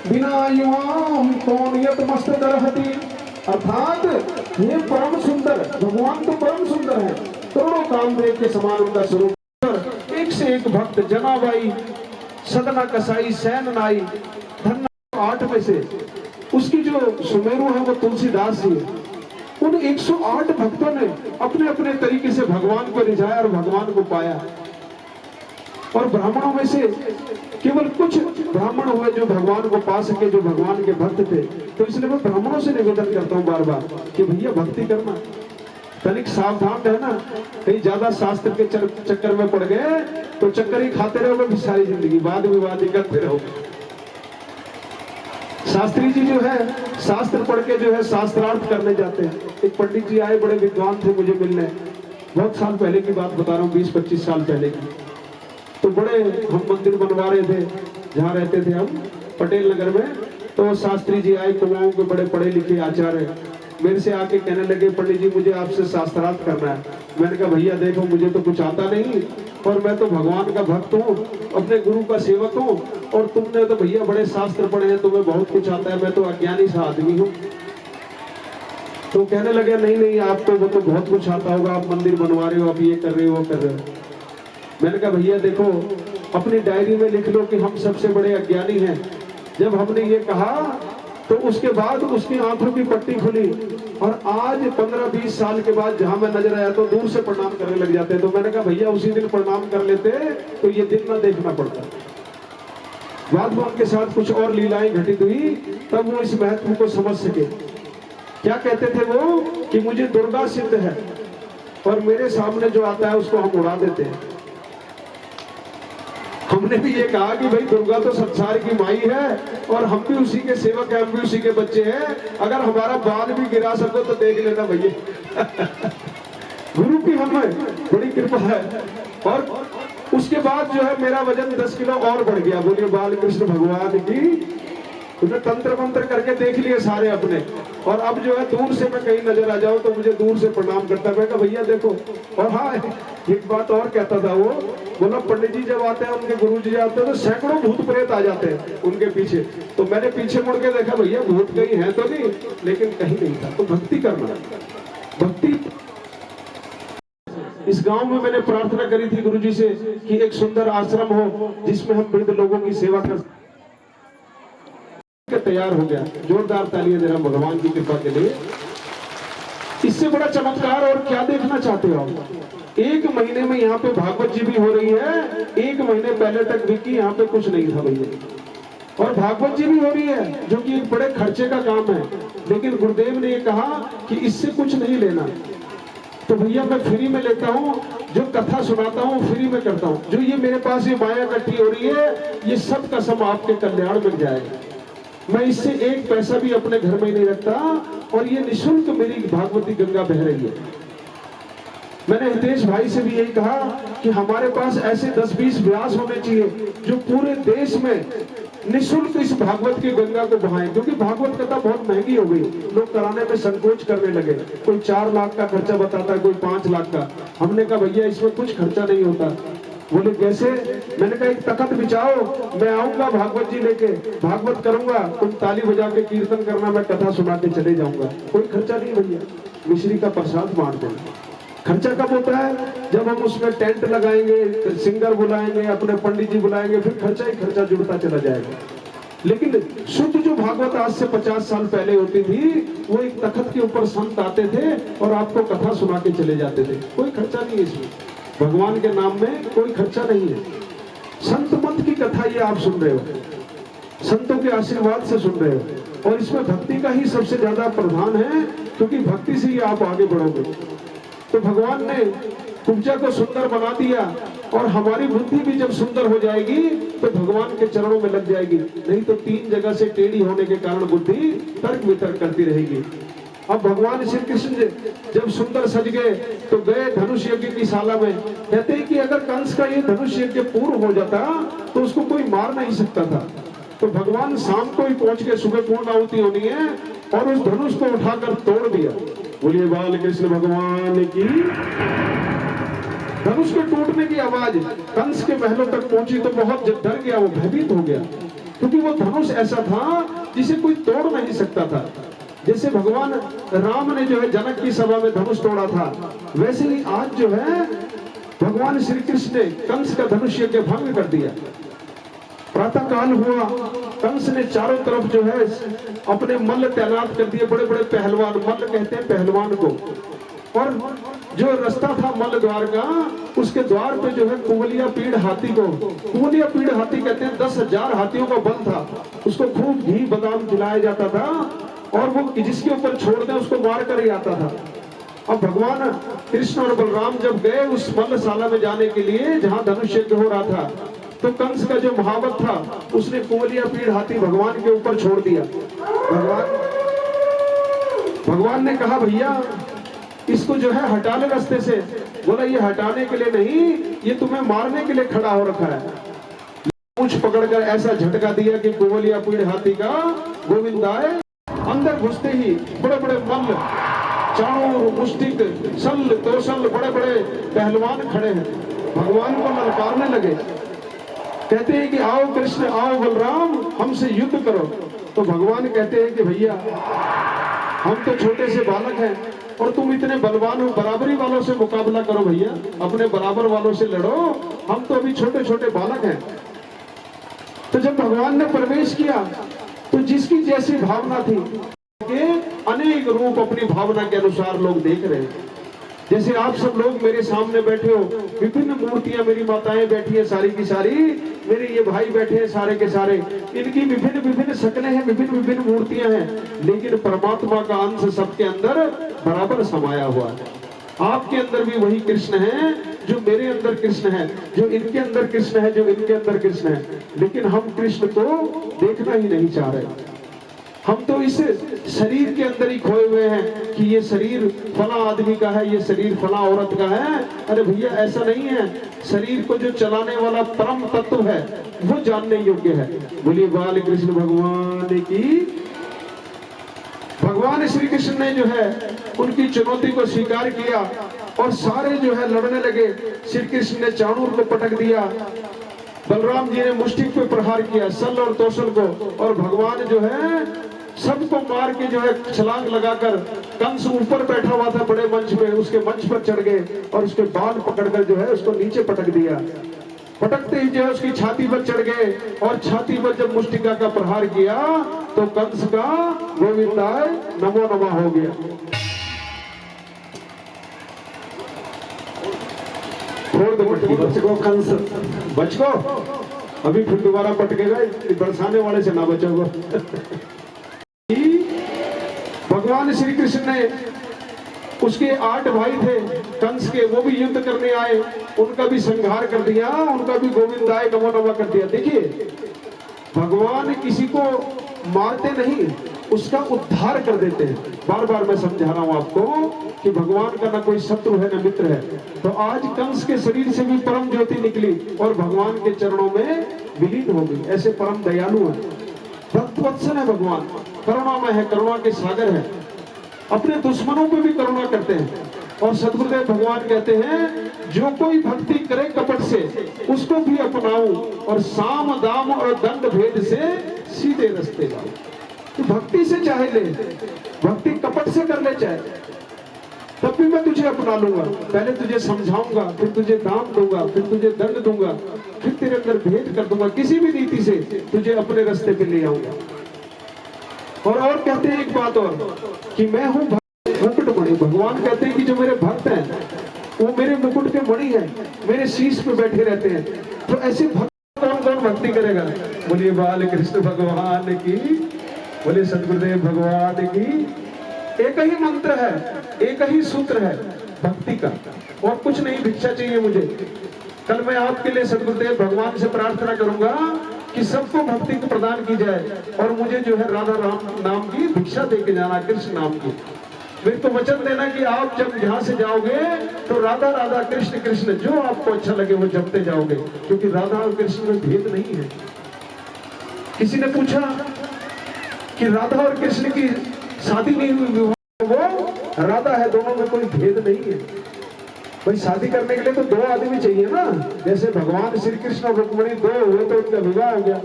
बिना युवाम कौनियत मस्त दरहती, अर्थात ये परम सुंदर भगवान तो परम सुंदर है, करोड़ों कामदेव के समान उनका स्वरूप। एक से एक भक्त जनाबाई सदना कसाई सैन नाई धन्ना 8 में से उसकी जो सुमेरु है वो तुलसीदास जी है। उन 108 भक्तों ने अपने अपने तरीके से भगवान को रिझाया और भगवान को पाया। और ब्राह्मणों में से केवल कुछ ब्राह्मण हुए जो भगवान को पा सके, जो भगवान के भक्त थे। तो इसलिए मैं ब्राह्मणों से निवेदन करता हूँ बार बार कि भैया भक्ति करना, तनिक सावधान रहना। कहीं ज्यादा शास्त्र के चक्कर में पड़ गए तो चक्कर ही खाते रहोगे सारी जिंदगी, वाद विवाद ही करते रहोगे। शास्त्री जी जो है शास्त्र पढ़ के जो है शास्त्रार्थ करने जाते हैं। एक पंडित जी आए, बड़े विद्वान थे, मुझे मिलने, बहुत साल पहले की बात बता रहा हूँ, 20-25 साल पहले की। तो बड़े हम मंदिर बनवा रहे थे जहाँ रहते थे हम पटेल नगर में। तो शास्त्री जी आए, कुमाऊं के बड़े पढ़े लिखे आचार्य, मेरे से आके कहने लगे पंडित जी मुझे आपसे शास्त्रार्थ करना है। मैंने कहा भैया देखो मुझे तो कुछ आता नहीं और मैं तो भगवान का भक्त हूँ, अपने गुरु का सेवक हूँ, और तुमने तो भैया बड़े शास्त्र पढ़े हैं, तुम्हें बहुत कुछ आता है, मैं तो अज्ञानी सा आदमी हूँ। तो कहने लगे नहीं आपको वो तो बहुत कुछ आता होगा, आप मंदिर बनवा रहे हो, आप ये कर रहे हो वो कर रहे हो। मैंने कहा भैया देखो अपनी डायरी में लिख लो कि हम सबसे बड़े अज्ञानी हैं। जब हमने ये कहा तो उसके बाद उसकी आंखों की पट्टी खुली और आज 15-20 साल के बाद जहां मैं नजर आया तो दूर से प्रणाम करने लग जाते। तो मैंने कहा भैया उसी दिन प्रणाम कर लेते तो ये दिन ना देखना पड़ता। बाद में उनके साथ कुछ और लीलाएं घटित हुई, तब वो इस महत्व को समझ सके। क्या कहते थे वो कि मुझे दुर्गा सिद्ध है और मेरे सामने जो आता है उसको हम उड़ा देते हैं। हमने भी ये कहा कि भाई दुर्गा तो संसार की माई है और हम भी उसी के सेवक हैं, हम भी उसी के बच्चे हैं। अगर हमारा बाल भी गिरा सको तो देख लेना भैया। गुरु की हमें बड़ी कृपा है। और उसके बाद जो है मेरा वजन 10 किलो और बढ़ गया। बोलिए बाल कृष्ण भगवान की। उसने तंत्र मंत्र करके देख लिए सारे अपने, और अब जो है दूर से मैं कहीं नजर आ जाऊं तो मुझे दूर से प्रणाम करता है। मैं कहा भैया देखो। और हाँ एक बात और कहता था वो, बोला पंडित जी जब आते हैं, उनके गुरु जी आते हैं तो सैकड़ों भूत प्रेत आ जाते हैं उनके पीछे। तो मैंने पीछे मुड़ के देखा भैया भूत कहीं है तो नहीं, लेकिन कहीं नहीं था। तो भक्ति करना, भक्ति। इस गांव में मैंने प्रार्थना करी थी गुरु जी से कि एक सुंदर आश्रम हो जिसमें हम वृद्ध लोगों की सेवा कर। तैयार हो गया। जोरदार तालियां दे रहा हूं भगवान की कृपा के लिए। इससे बड़ा चमत्कार और क्या देखना चाहते हो आप? 1 महीने में यहाँ पे भागवत जी भी हो रही है। 1 महीने पहले तक भी यहाँ पे कुछ नहीं था भैया, और भागवत जी भी हो रही है जो कि एक बड़े खर्चे का काम है। लेकिन गुरुदेव ने ये कहा कि इससे कुछ नहीं लेना, तो भैया मैं फ्री में लेता हूँ। जो कथा सुनाता हूँ फ्री में करता हूँ। जो ये मेरे पास ये माया इकट्ठी हो रही है, ये सब का सब आपके कल्याण मिल जाएगा। मैं इससे 1 पैसा भी अपने घर में नहीं रखता, और ये निःशुल्क मेरी भागवती गंगा बह रही है। मैंने हितेश भाई से भी यही कहा कि हमारे पास ऐसे 10-20 व्यास होने चाहिए जो पूरे देश में निःशुल्क इस भागवत की गंगा को बहाएं, क्योंकि भागवत कथा बहुत महंगी हो गई। लोग कराने में संकोच करने लगे। कोई 4 लाख का खर्चा बताता है, कोई 5 लाख का। हमने कहा भैया इसमें कुछ खर्चा नहीं होता। बोले कैसे? मैंने कहा एक तखत बिछाओ, मैं आऊंगा भागवत जी लेके, भागवत करूंगा, तुम ताली बजा के कीर्तन करना, मैं कथा सुना के चले जाऊंगा, कोई खर्चा नहीं भैया, मिश्री का प्रसाद बांट देना। खर्चा कब होता है? जब हम उसमें टेंट लगाएंगे, सिंगर बुलाएंगे, अपने पंडित जी बुलाएंगे, फिर खर्चा ही खर्चा जुड़ता चला जाएगा। लेकिन शुद्ध जो भागवत आज से 50 साल पहले होती थी, वो एक तखत के ऊपर संत आते थे और आपको कथा सुना के चले जाते थे, कोई खर्चा नहीं है इसमें, भगवान के नाम में कोई खर्चा नहीं है। संत मत की कथा ये आप सुन रहे हो, संतों के आशीर्वाद से सुन रहे हो, और इसमें भक्ति का ही सबसे ज्यादा प्रधान है, क्योंकि भक्ति से ही आप आगे बढ़ोगे। तो भगवान ने कुब्जा को सुंदर बना दिया, और हमारी बुद्धि भी जब सुंदर हो जाएगी तो भगवान के चरणों में लग जाएगी, नहीं तो 3 जगह से टेढ़ी होने के कारण बुद्धि तर्क वितर्क करती रहेगी। अब भगवान श्री कृष्ण जब सुंदर सज गए तो गए धनुष यज्ञ की शाला में। कहते हैं कि अगर कंस का ये धनुष यज्ञ पूर्ण हो जाता तो उसको कोई मार नहीं सकता था, तो भगवान शाम को ही पहुंच के, सुबह पूर्ण आहुति होनी है, और उस धनुष को उठाकर तोड़ दिया। बोलिए बाल कृष्ण भगवान की। धनुष के टूटने की आवाज कंस के महलों तक पहुंची तो बहुत डर गया, वो भयभीत हो गया, क्योंकि वो धनुष ऐसा था जिसे कोई तोड़ नहीं सकता था। जैसे भगवान राम ने जो है जनक की सभा में धनुष तोड़ा था, वैसे ही आज जो है भगवान श्री कृष्ण ने कंस का धनुष यज्ञ भंग कर दिया। प्रातः काल हुआ, कंस ने चारों तरफ जो है अपने मल्ल तैनात कर दिए, बड़े बड़े पहलवान, मल्ल कहते हैं पहलवान को, और जो रास्ता था मल्ल द्वार का, उसके द्वार पे जो है कुंवलिया पीड़ हाथी को, कुंवलिया पीड़ हाथी कहते हैं 10,000 हाथियों का बल था, उसको खूब घी बादाम खिलाया जाता था, और वो जिसके ऊपर छोड़ दे उसको मार कर ही आता था। अब भगवान कृष्ण और बलराम जब गए उस मल्लशाला में जाने के लिए जहां धनुष यज्ञ हो रहा था, तो कंस का जो महावत था उसने कुंवलिया पीड़ हाथी भगवान के ऊपर छोड़ दिया। भगवान ने कहा भैया इसको जो है हटा ले रास्ते से। बोला ये हटाने के लिए नहीं, ये तुम्हें मारने के लिए खड़ा हो रखा है। पूंछ पकड़कर ऐसा झटका दिया कि कुंवलिया पीड़ हाथी का गोविंदाय। अंदर घुसते ही बड़े बड़े मल्ल, चाणूर, मुष्टिक, शल्य, तोशल, बड़े बड़े पहलवान खड़े हैं, भगवान को ललकारने लगे। कहते हैं कि आओ कृष्ण, आओ बलराम, हमसे युद्ध करो। तो भगवान कहते हैं कि भैया हम तो छोटे से बालक हैं और तुम इतने बलवान हो, बराबरी वालों से मुकाबला करो भैया, अपने बराबर वालों से लड़ो, हम तो अभी छोटे छोटे बालक हैं। तो जब भगवान ने प्रवेश किया तो जिसकी जैसी भावना थी के अनेक रूप अपनी भावना के अनुसार लोग देख रहे हैं। जैसे आप सब लोग मेरे सामने बैठे हो, विभिन्न मूर्तियां, मेरी माताएं बैठी है सारी की सारी, मेरे ये भाई बैठे हैं सारे के सारे, इनकी विभिन्न विभिन्न शक्लें हैं, विभिन्न विभिन्न मूर्तियां हैं, लेकिन परमात्मा का अंश सबके अंदर बराबर समाया हुआ है। आपके अंदर भी वही कृष्ण है जो मेरे अंदर कृष्ण है, जो इनके अंदर कृष्ण है, जो इनके अंदर कृष्ण है, लेकिन हम कृष्ण को देखना ही नहीं चाह रहे। हम तो इस शरीर के अंदर ही खोए हुए हैं कि ये शरीर फला आदमी का है, ये शरीर फला औरत का है। अरे भैया ऐसा नहीं है, शरीर को जो चलाने वाला परम तत्व है वो जानने योग्य है। बोलिए बाल कृष्ण भगवान की। भगवान श्री कृष्ण ने जो है उनकी चुनौती को स्वीकार किया और सारे जो है लड़ने लगे। श्री कृष्ण ने चाणूर को पटक दिया, बलराम जी ने मुष्टिक पे प्रहार किया, सल और तोसल को, और भगवान जो है सबको मार के जो है छलांग लगाकर, कंस ऊपर बैठा हुआ था बड़े मंच में, उसके मंच पर चढ़ गए और उसके बाल पकड़कर जो है उसको नीचे पटक दिया। पटकते ही जो है उसकी छाती पर चढ़ गए और छाती पर जब मुष्टिका का प्रहार किया तो कंस का गोविंदाय नमो नमः हो गया। छोड़ दो मटकी, बच गो कंस, बच गो, अभी फिर दोबारा पटकेगा, बरसाने वाले से ना बचोगे। भगवान श्री कृष्ण ने, उसके 8 भाई थे कंस के, वो भी युद्ध करने आए, उनका भी संहार कर दिया, उनका भी गोविंदाय नमो नमः कर दिया। देखिए भगवान किसी को मारते नहीं, उसका उद्धार कर देते हैं। बार बार मैं समझा रहा हूं आपको कि भगवान का ना कोई शत्रु है ना मित्र है। तो आज कंस के शरीर से भी परम ज्योति निकली और भगवान के चरणों में विलीन हो गई। ऐसे परम दयालु है, भक्तवत्सल है भगवान, करुणामय है, करुणा के सागर है, अपने दुश्मनों पे भी करुणा करते हैं। और सद्गुरुदेव भगवान कहते हैं जो कोई भक्ति करे कपट से उसको भी अपनाऊं और साम दाम और दंड भेद से सीधे रास्ते लाऊं। तो भक्ति से चाहे ले, भक्ति कपट से कर ले चाहे, तब भी मैं तुझे अपना लूंगा। पहले तुझे समझाऊंगा, फिर तुझे दाम दूंगा, फिर तुझे दंड दूंगा, फिर तेरे अंदर भेद कर दूंगा, किसी भी नीति से तुझे अपने रास्ते पे ले आऊंगा। और कहते हैं एक बात और कि मैं हूं मुकुट मणि। भगवान कहते हैं कि जो मेरे भक्त हैं वो मेरे मुकुट के मणि हैं, मेरे शीश पे बैठे रहते हैं। तो ऐसे भक्त कौन कौन भक्ति करेगा? बोलिए बाल कृष्ण भगवान की, बोले सद्गुरुदेव भगवान की। एक ही मंत्र है, एक ही सूत्र है भक्ति का, और कुछ नहीं भिक्षा चाहिए मुझे। कल मैं आपके लिए सद्गुरुदेव भगवान से प्रार्थना करूंगा कि सबको भक्ति को प्रदान की जाए, और मुझे जो है राधा राम नाम की भिक्षा दे के जाना, कृष्ण नाम की। मेरे को वचन देना कि आप जब यहाँ से जाओगे तो राधा राधा कृष्ण कृष्ण जो आपको अच्छा लगे वो जपते जाओगे, क्योंकि राधा और कृष्ण में भेद नहीं है। किसी ने पूछा कि राधा और कृष्ण की शादी नहीं हुई, वो राधा है, दोनों में कोई भेद नहीं है। भाई शादी करने के लिए तो दो आदमी चाहिए ना, जैसे भगवान श्री कृष्ण और रुक्मिणी दो हुए तो उनका विवाह हो गया।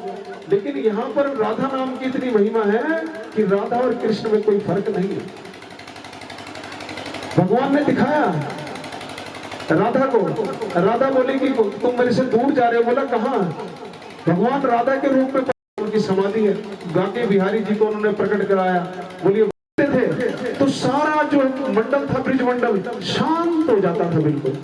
लेकिन यहाँ पर राधा नाम की इतनी महिमा है कि राधा और कृष्ण में कोई फर्क नहीं है। भगवान ने दिखाया राधा को, राधा बोली कि तुम मेरे से दूर जा रहे हो। बोला कहाँ? भगवान राधा के रूप में उनकी समाधि है, गाके बिहारी जी को उन्होंने प्रकट कराया। बोलिए थे तो सारा जो मंडल था, ब्रिज मंडल शांत हो जाता था, बिल्कुल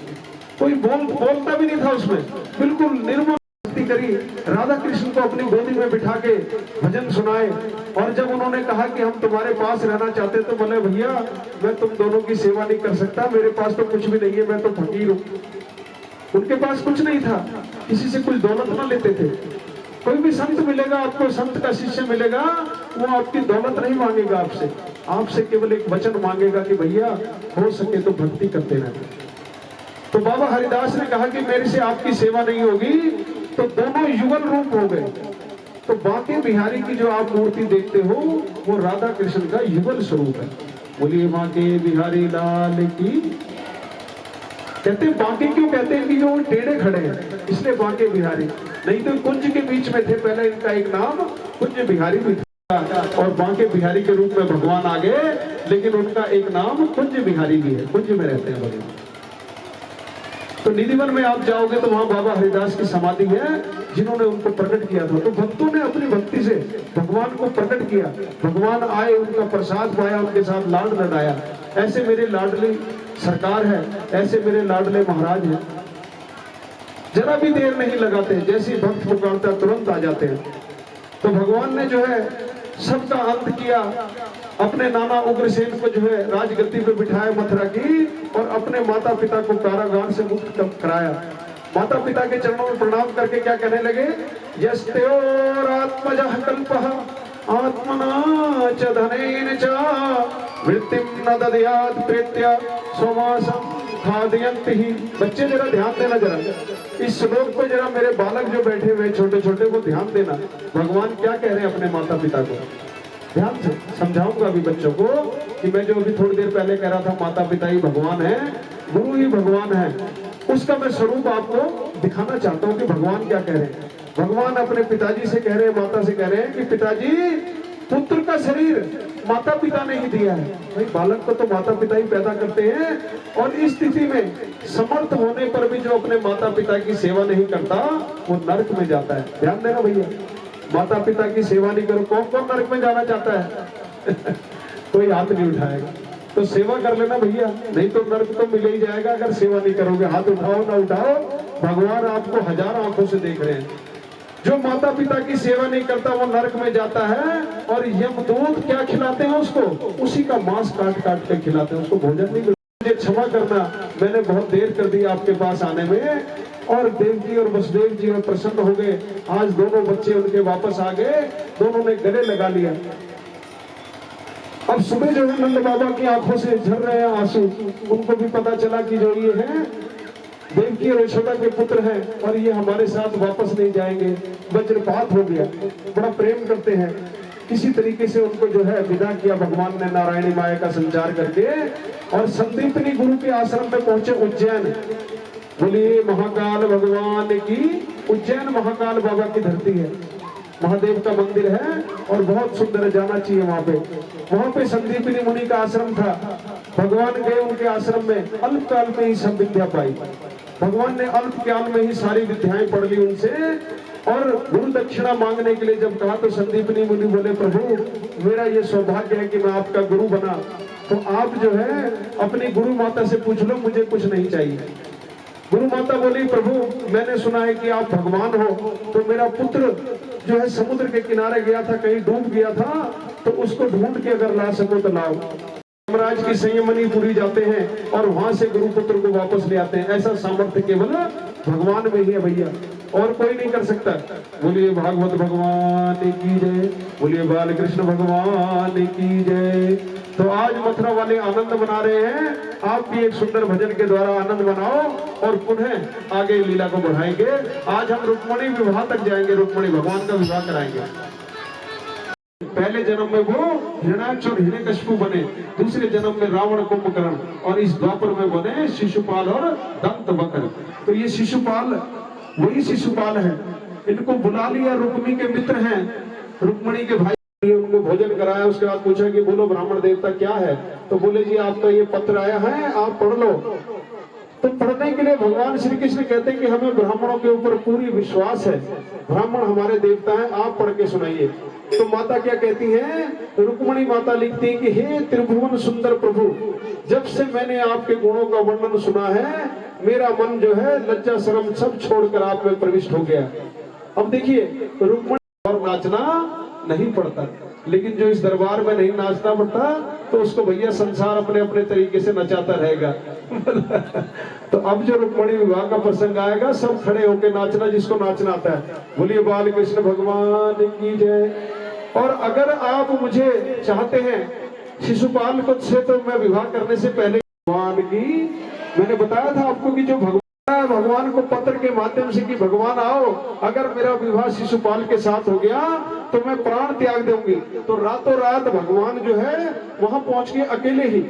कोई बोलता भी नहीं था उसमें, बिल्कुल निर्मल भक्ति करी। राधा कृष्ण को अपनी गोदी में बिठा के भजन सुनाए, और जब उन्होंने कहा कि हम तुम्हारे पास रहना चाहते तो बोले भैया मैं तुम दोनों की सेवा नहीं कर सकता, मेरे पास तो कुछ भी नहीं है, मैं तो फकीर हूँ। उनके पास कुछ नहीं था, किसी से कुछ दौलत ना लेते थे। कोई भी संत मिलेगा आपको, संत का शिष्य मिलेगा, वो आपकी दौलत नहीं मांगेगा आपसे, आपसे केवल एक वचन मांगेगा कि भैया हो सके तो भक्ति करते रहना। तो बाबा हरिदास ने कहा कि मेरे से आपकी सेवा नहीं होगी, तो दोनों युगल रूप हो गए। तो बांके बिहारी की जो आप मूर्ति देखते हो वो राधा कृष्ण का युगल स्वरूप है। बोलिए बांके बिहारी लाल की। कहते हैं बांके क्यों कहते हैं कि जो टेढ़े खड़े हैं, इसलिए बांके बिहारी, नहीं तो कुंज के बीच में थे। पहले इनका एक नाम कुंज बिहारी भी था, और बांके बिहारी के रूप में भगवान आ गए, लेकिन उनका एक नाम कुंज बिहारी भी है, कुंज में रहते हैं भगवान। तो निधिवन में आप जाओगे तो वहां बाबा हरिदास की समाधि है, जिन्होंने उनको प्रकट किया था। तो भक्तों ने अपनी भक्ति से भगवान को प्रकट किया, भगवान आए, उनका प्रसाद पाया, उनके साथ लाड लड़ाया। ऐसे मेरे लाडली सरकार है, ऐसे मेरे लाडले महाराज हैं, जरा भी देर नहीं लगाते, जैसी भक्त पुकारता तुरंत आ जाते हैं। तो भगवान ने जो है सबका अंत किया, अपने नाना उग्रसेन को जो है राजगद्दी पे बिठाया मथुरा की, और अपने माता पिता को कारागार से मुक्त कराया। माता पिता के चरणों में प्रणाम करके क्या कहने लगे? यस्त्योरात्मजः कल्पः आत्मना च धनेन च वृत्तिं न दद्यात् प्रेत्य सोमासं खादयन्ति ही। बच्चे जरा ध्यान देना, जरा इस श्लोक पे जरा मेरे बालक जो बैठे हुए छोटे छोटे वो ध्यान देना। भगवान क्या कह रहे हैं अपने माता पिता को, ध्यान से समझाऊंगा अभी बच्चों को कि मैं जो अभी थोड़ी देर पहले कह रहा था माता पिता ही भगवान है, गुरु ही भगवान है, उसका मैं स्वरूप आपको दिखाना चाहता हूँ कि भगवान क्या कह रहे हैं। भगवान अपने पिताजी से कह रहे हैं, माता से कह रहे हैं कि पिताजी पुत्र का शरीर माता पिता ने ही दिया है। भाई बालक को तो माता पिता ही पैदा करते हैं, और इस स्थिति में समर्थ होने पर भी जो अपने माता पिता की सेवा नहीं करता वो नरक में जाता है। ध्यान देना भैया, माता पिता की सेवा नहीं करो, कौन कौन नरक में जाना चाहता है? कोई हाथ नहीं उठाएगा। तो सेवा कर लेना भैया, नहीं तो नरक तो मिल ही जाएगा अगर सेवा नहीं करोगे। हाथ उठाओ ना उठाओ, भगवान आपको हजार आंखों से देख रहे हैं। जो माता पिता की सेवा नहीं करता वो नरक में जाता है, और यमदूत क्या खिलाते हैं उसको? उसी का मांस काट काट कर खिलाते हैं, उसको भोजन नहीं मिलता। मुझे क्षमा करना, मैंने बहुत देर कर दी आपके पास आने में, और देवकी और वसुदेव जी और प्रसन्न हो गए। आज दोनों बच्चे उनके वापस आ गए, दोनों ने गले लगा लिया। अब सुबह जो है नंद बाबा की आंखों से झर रहे हैं आंसू। उनको भी पता चला कि जो ये हैं देवकी और यशोदा के पुत्र हैं, और ये हमारे साथ वापस नहीं जाएंगे। वज्रपात हो गया। बड़ा प्रेम करते हैं, किसी तरीके से उनको जो है विदा किया भगवान ने नारायणी माया का संचार करके, और संदीपनी गुरु के आश्रम में पहुंचे उज्जैन। बोलिए महाकाल भगवान की। उज्जैन महाकाल बाबा की धरती है, महादेव का मंदिर है और बहुत सुंदर है, जाना चाहिए वहां पे। वहां पे संदीपनी मुनि का आश्रम था। भगवान गए उनके आश्रम में, अल्प काल में ही सब विद्या पाई। भगवान ने अल्प काल में ही सारी विद्याएं पढ़ ली उनसे। और गुरु दक्षिणा मांगने के लिए जब कहा तो संदीपनी मुनि बोले, प्रभु मेरा ये सौभाग्य है कि मैं आपका गुरु बना, तो आप जो है अपनी गुरु माता से पूछ लो, मुझे कुछ नहीं चाहिए। गुरु माता बोली, प्रभु मैंने सुना है कि आप भगवान हो, तो मेरा पुत्र जो है समुद्र के किनारे गया था, कहीं डूब गया था, तो उसको ढूंढ के अगर ला सको तो लाओ। यमराज की संयमनी पूरी जाते हैं और वहां से गुरु पुत्र को वापस ले आते हैं। ऐसा सामर्थ्य केवल भगवान में ही है भैया, और कोई नहीं कर सकता। बोलिए भागवत भगवान की जय, बोलिए बालकृष्ण भगवान की जय। तो आज मथुरा वाले आनंद मना रहे हैं, आप भी एक सुंदर भजन के द्वारा आनंद मनाओ और पुनः आगे लीला को बढ़ाएंगे। आज हम रुक्मणी विवाह तक जाएंगे, रुक्मणी भगवान का विवाह कराएंगे। पहले जन्म में वो हिरण्याक्ष और हिरण्यकशिपु बने, दूसरे जन्म में रावण कुंभकर्ण, और इस द्वापर में बने शिशुपाल और दंतवक्र। तो ये शिशुपाल वही शिशुपाल है। इनको बुला लिया, रुक्मी के मित्र हैं, रुक्मणी के भाई। उनको भोजन कराया, उसके बाद पूछा कि बोलो ब्राह्मण देवता क्या है, तो बोले जी आपका ये पत्र आया है, आप पढ़ लो। तो पढ़ने के लिए भगवान श्री कृष्ण कहते हैं कि हमें ब्राह्मणों के ऊपर पूरी विश्वास है, ब्राह्मण हमारे देवता हैं, आप पढ़ के सुनाइए। तो माता क्या कहती है, रुक्मणी माता लिखती है कि हे त्रिभुवन सुंदर प्रभु, जब से मैंने आपके गुणों का वर्णन सुना है, मेरा मन जो है लज्जा शर्म सब छोड़कर आप में प्रविष्ट हो गया। अब देखिए, रुक्मणी और नाचना नहीं पड़ता, लेकिन जो इस दरबार में नहीं नाचना पड़ता तो उसको भैया संसार अपने अपने तरीके से नचाता रहेगा। तो अब जो रुक्मणी विवाह का प्रसंग आएगा, सब खड़े होकर नाचना जिसको नाचना आता है। बोलिए बाल कृष्ण भगवान की जय। और अगर आप मुझे चाहते हैं शिशुपाल को से, तो मैं विवाह करने से पहले भगवान की, मैंने बताया था आपको कि जो भगवान को पत्र के माध्यम से कि भगवान आओ, अगर मेरा विवाह शिशुपाल के साथ हो गया तो मैं प्राण त्याग दूंगी। तो रातों रात भगवान जो है वहां पहुंच के अकेले ही।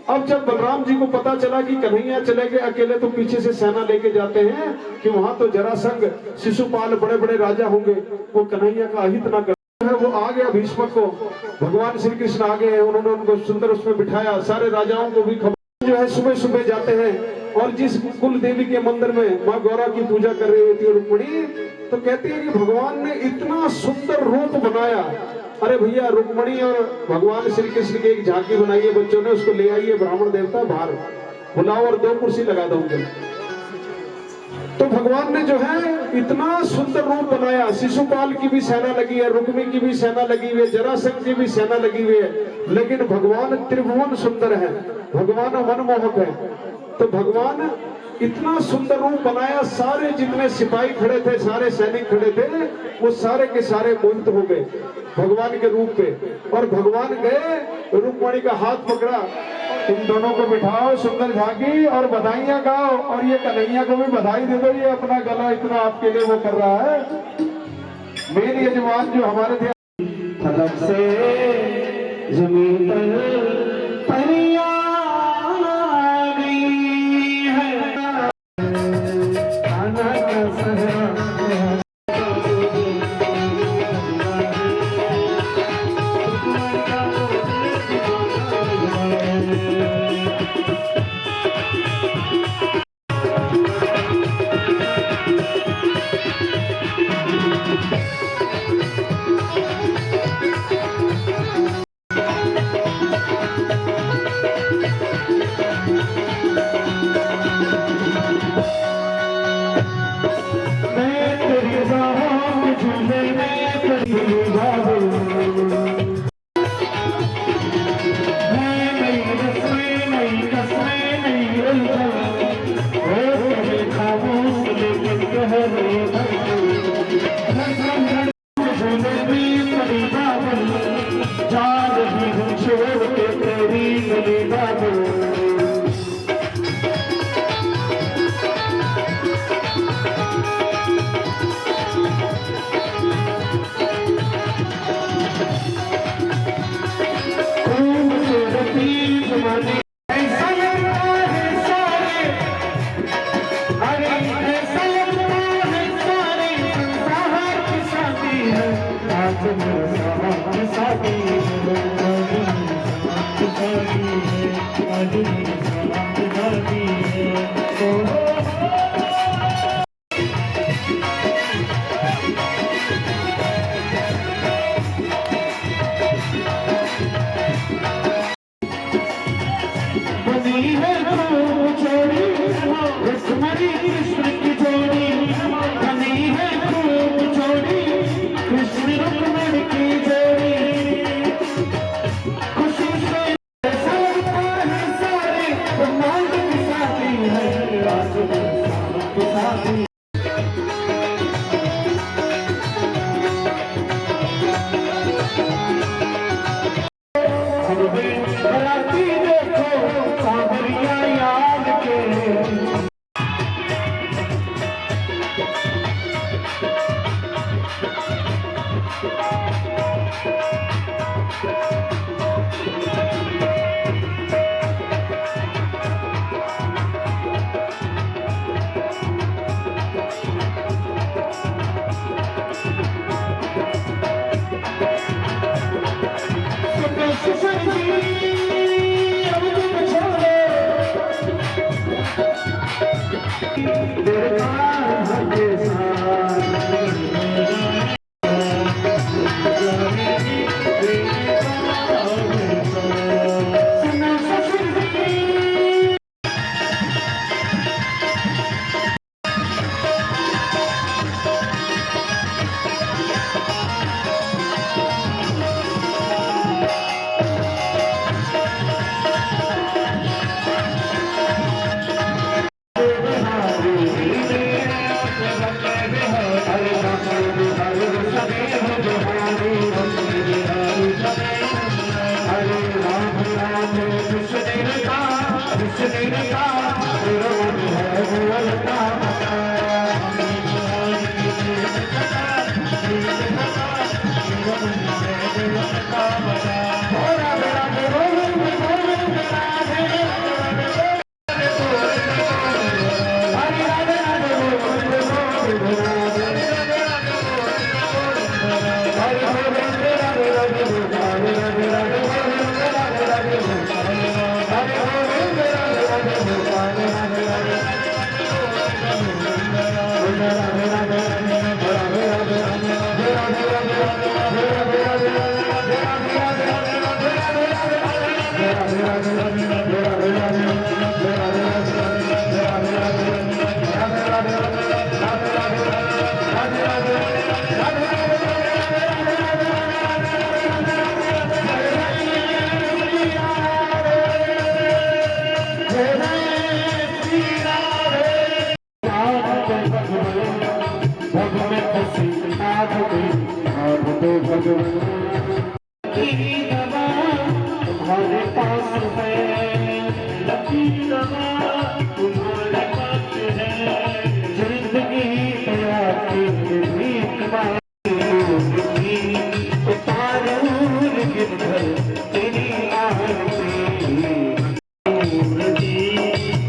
अब जब बलराम जी को पता चला कि कन्हैया चले गए अकेले, तो पीछे से सेना लेके जाते हैं कि वहां तो जरासंध शिशुपाल बड़े बड़े राजा होंगे, वो कन्हैया का अहित ना कर। वो आ गया भीष्मक को, भगवान श्री कृष्ण आ गए, उन्होंने उनको सुंदर उसमें बिठाया। सारे राजाओं को भी खबर जो है सुबह सुबह जाते हैं, और जिस कुल देवी के मंदिर में माँ गौरा की पूजा कर रही होती है रुक्मणी, तो कहती है कि भगवान ने इतना सुंदर रूप बनाया। अरे भैया, रुक्मणी और भगवान श्री कृष्ण की एक झांकी बनाई है बच्चों ने, उसको ले आइए ब्राह्मण देवता बाहर बुलाओ और 2 कुर्सी लगा दो उनके। तो भगवान ने जो है इतना सुंदर रूप बनाया। शिशुपाल की भी सेना लगी है, रुक्मी की भी सेना लगी हुई है, जरासंध की भी सेना लगी हुई है, लेकिन भगवान त्रिभुवन सुंदर है, भगवान मनमोहक है। तो भगवान इतना सुंदर रूप बनाया, सारे जितने सिपाही खड़े थे, सारे सैनिक खड़े थे, वो सारे के सारे मोहित हो गए भगवान के रूप पे। और भगवान गए, रुक्मणी का हाथ पकड़ा, इन दोनों को बिठाओ, सुंदर झांकी और बधाइयां गाओ, और ये कन्हैया को भी बधाई दे दो, ये अपना गला इतना आपके लिए वो कर रहा है। मेरे यजमान जो हमारे थे, फलक से जमीन पर परियां हरे कृष्ण की जोड़ी बनी है खूब जोड़ी, कृष्ण रुक्मिणी की जोड़ी खुशी से सबका है सारे ब्रह्मांड की शादी है, राज की शादी। बराती देखो कांवरिया याद के, तुम्हारे पास है, लकी दवा तुम्हारे पास है, जिंदगी दया की भीख मांगी, उतारूं गिरधर तेरी आरती,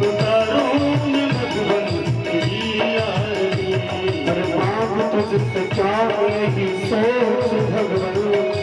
उतारूं मधुबन तेरी आरती, हर मांग तुझसे चाहे ही सोच भगवान।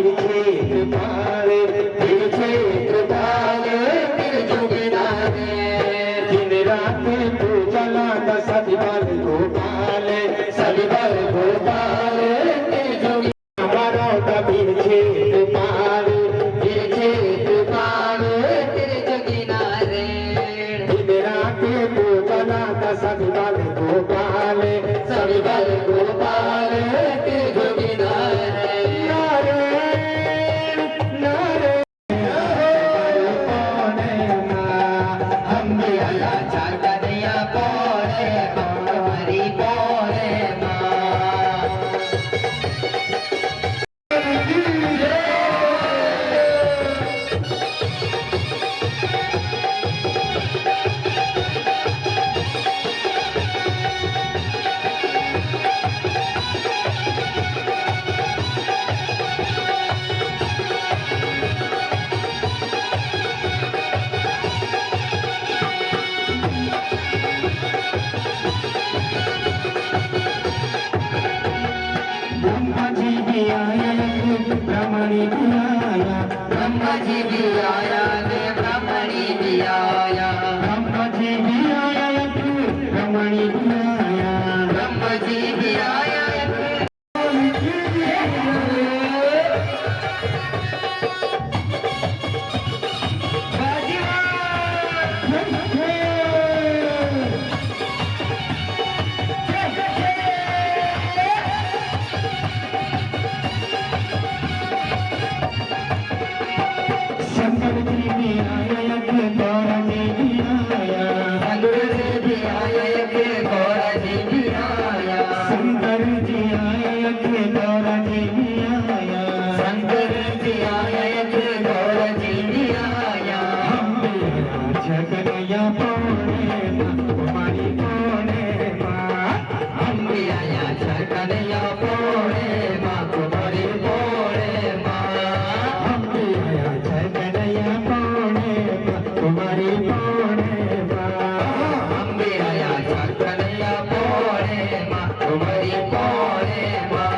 तिरछे कृपाल तिरछे कृपाल तिरजुगिनारे दिन रात पूजा लाता सदिवार गोपाल सदिवार गोपाल तिरजुगी हमारा तिरछे कृपाल तिरछे कृपाल तिरजुगिनारे दिन रात पूजा लाता सदिवार गोपाल सदिवार गोपाल तिरजुगिनारे ब्रह्मणी भी आया ने ब्रह्मणी भी आया ब्रह्म जी भी आया ब्रह्मणी भी आया ब्रह्म जी भी आया शंकर जी भी आया गौरा जी भी आया शंकर जी भी आया गौरा जी भी आया शंकर जी आया गौरा जी भी आया शंकर जी आया गौरा जी भी आया हम कन्हैया पौने हमारी पौने माँ हम भी आया कन्हैया पौने माँ तुम्हारी पौने माँ हम भी आया कन्हैया पौने तुम्हारी पौने माँ हम भी आया कन्हैया पौने माँ तुम्हारी पौने माँ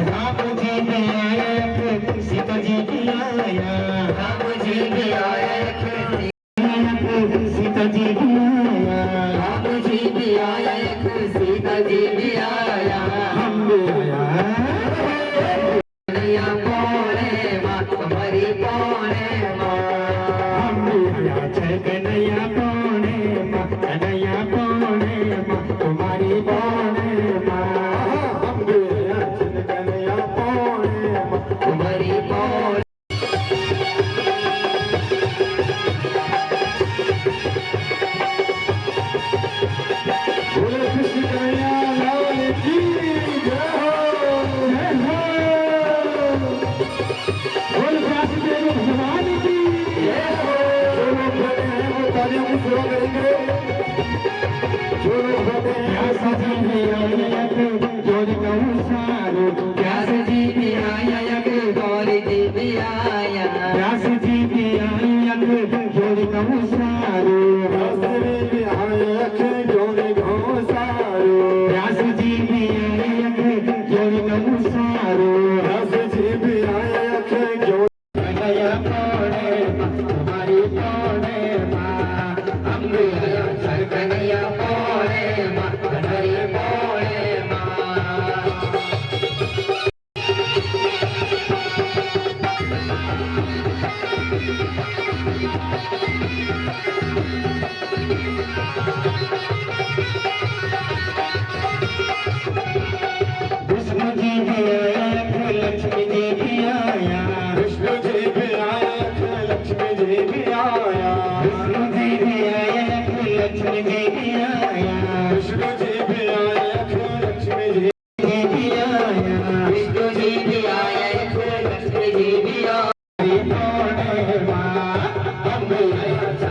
राम जी भी आया सीता जी भी आया राम जी भी आया सीता जी भी आया राम जी भी आया सीता जी भी आया हम भी आया कन्हैया पौने माँ तुम्हारी पौने माँ हम भी आया कन्हैया पौने माँ कन्हैया पौने माँ तुम्हारी पौने माँ हम भी आया कन्हैया पौने माँ तुम्हारी पौने बोले कृष्ण कन्हैया लाल की जय हो जय हो बोल वासुदेव भगवान की जय हो जो लोग बैठे हैं वो तालियों की सेवा करेंगे जो लोग बैठे हैं व्यास जी भी आया जोड़ी कहूँ सारो व्यास जी भी आया गौरी जी भी आया व्यास जी भी आया जोड़ी कहूँ सारो व्यास जी भी आया जोड़ी कहूँ सारो व्यास जी भी आया जोड़ी कहूँ सारो व्यास जी भी आया जोड़ी कन्हैया पौने तुम्हारी पौने माँ हम भी आया कन्हैया पौने माँ तुम्हारी पौने माँ विष्णु जी भी आया लक्ष्मी जी भी आया विष्णु जी भी आया लक्ष्मी जी भी आया विष्णु जी भी आया लक्ष्मी जी भी आया विष्णु जी भी आया लक्ष्मी जी भी आया विष्णु जी भी आया लक्ष्मी जी भी आया पौने माँ हम भी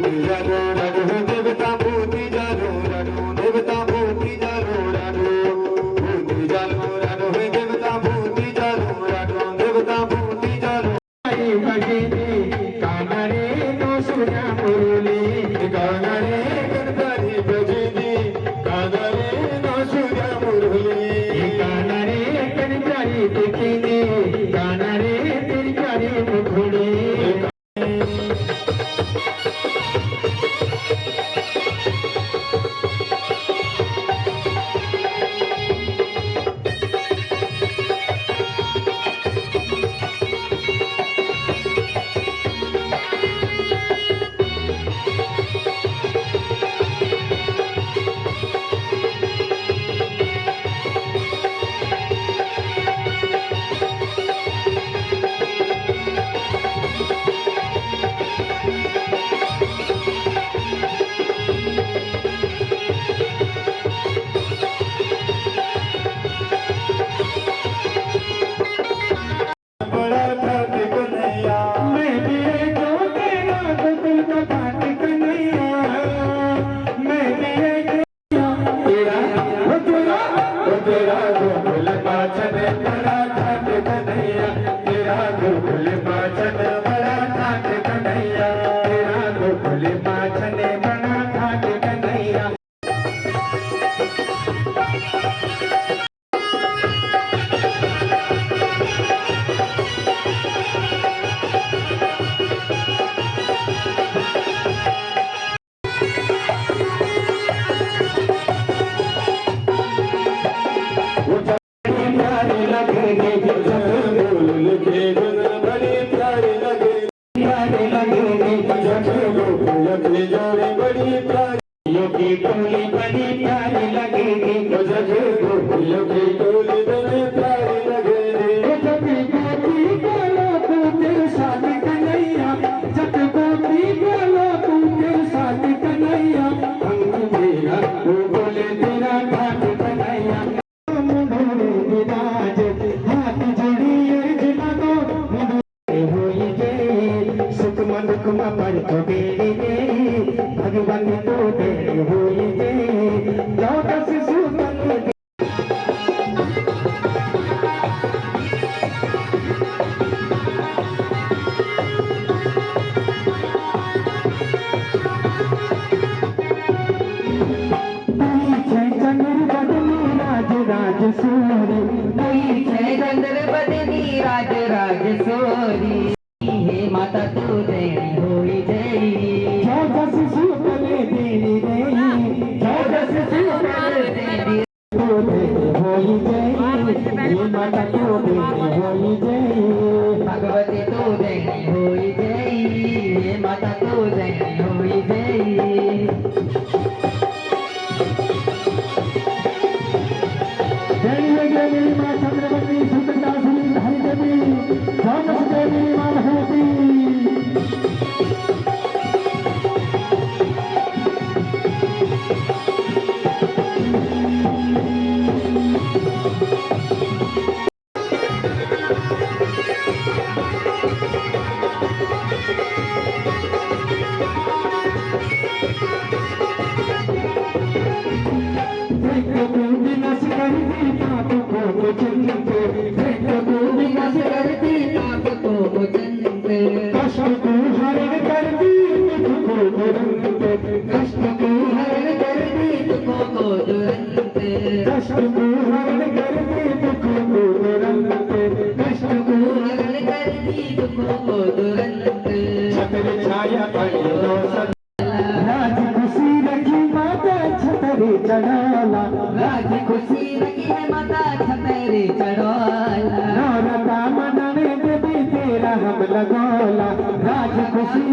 जानो रानो देवता भूति जानो रानो देवता भूति जानो रानो भूति जानो रानो देवता भूति जानो रानो देवता भूति जानो कानरे नो सुना मुरली कानरे गणपति बजनी कानरे नो सुना मुरली कानरे गणपति देखिनी कानरे तेरी कारी मुखड़ी भगवान तो दे हुई राज राज सोरी हे माता तू देनी होई जय जो दस सुपले देनी देनी जो दस सुपले देनी होई जय हे माता तू देनी होई जय भगवती तू देनी होई जय हे माता तू देनी होई जय देवी मां चंद्रवती सुतदासिनी हरि देवी रामस देवी मां भगवती राज खुशी रखी है माता छतरी चढ़ोला नौरता मनने देवी तेरा हम लगोला राज खुशी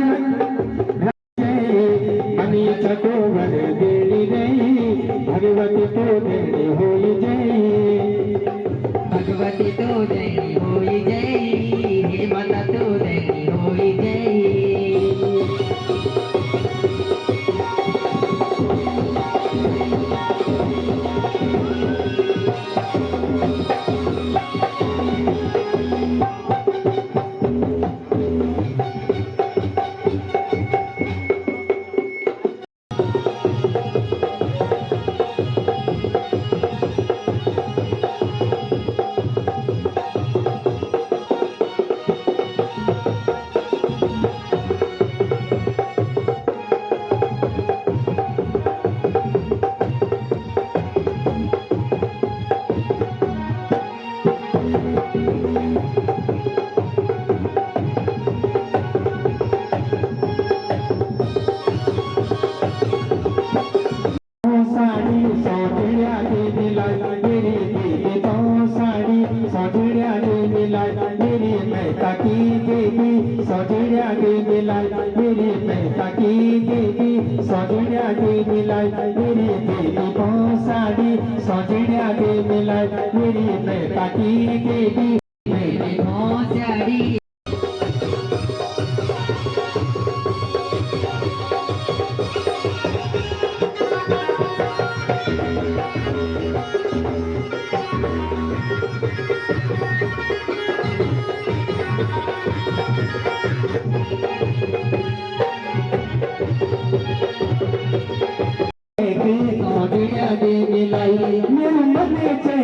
मनी चकोवर देनी नहीं भगवती तो देनी होई जय भगवती तो देनी होई जय हे माता तो देनी होई जय सजड़िया के मिलाई मेरी बेटी को साड़ी सजड़िया के मिलाई मेरी बेटा की बेटी मेरी को साड़ी सजड़िया दे मिलाई मेरे मन से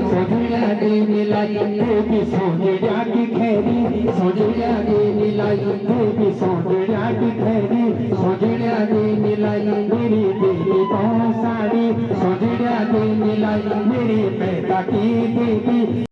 सजड़िया दे मिलाई देवी सजड़िया की खैरी सजड़िया दे मिलाई देवी सजड़िया की खैरी सजड़िया दे मिलाई मेरी देवी को साड़ी सजड़िया दे मिलाई मेरी बेटा की देवी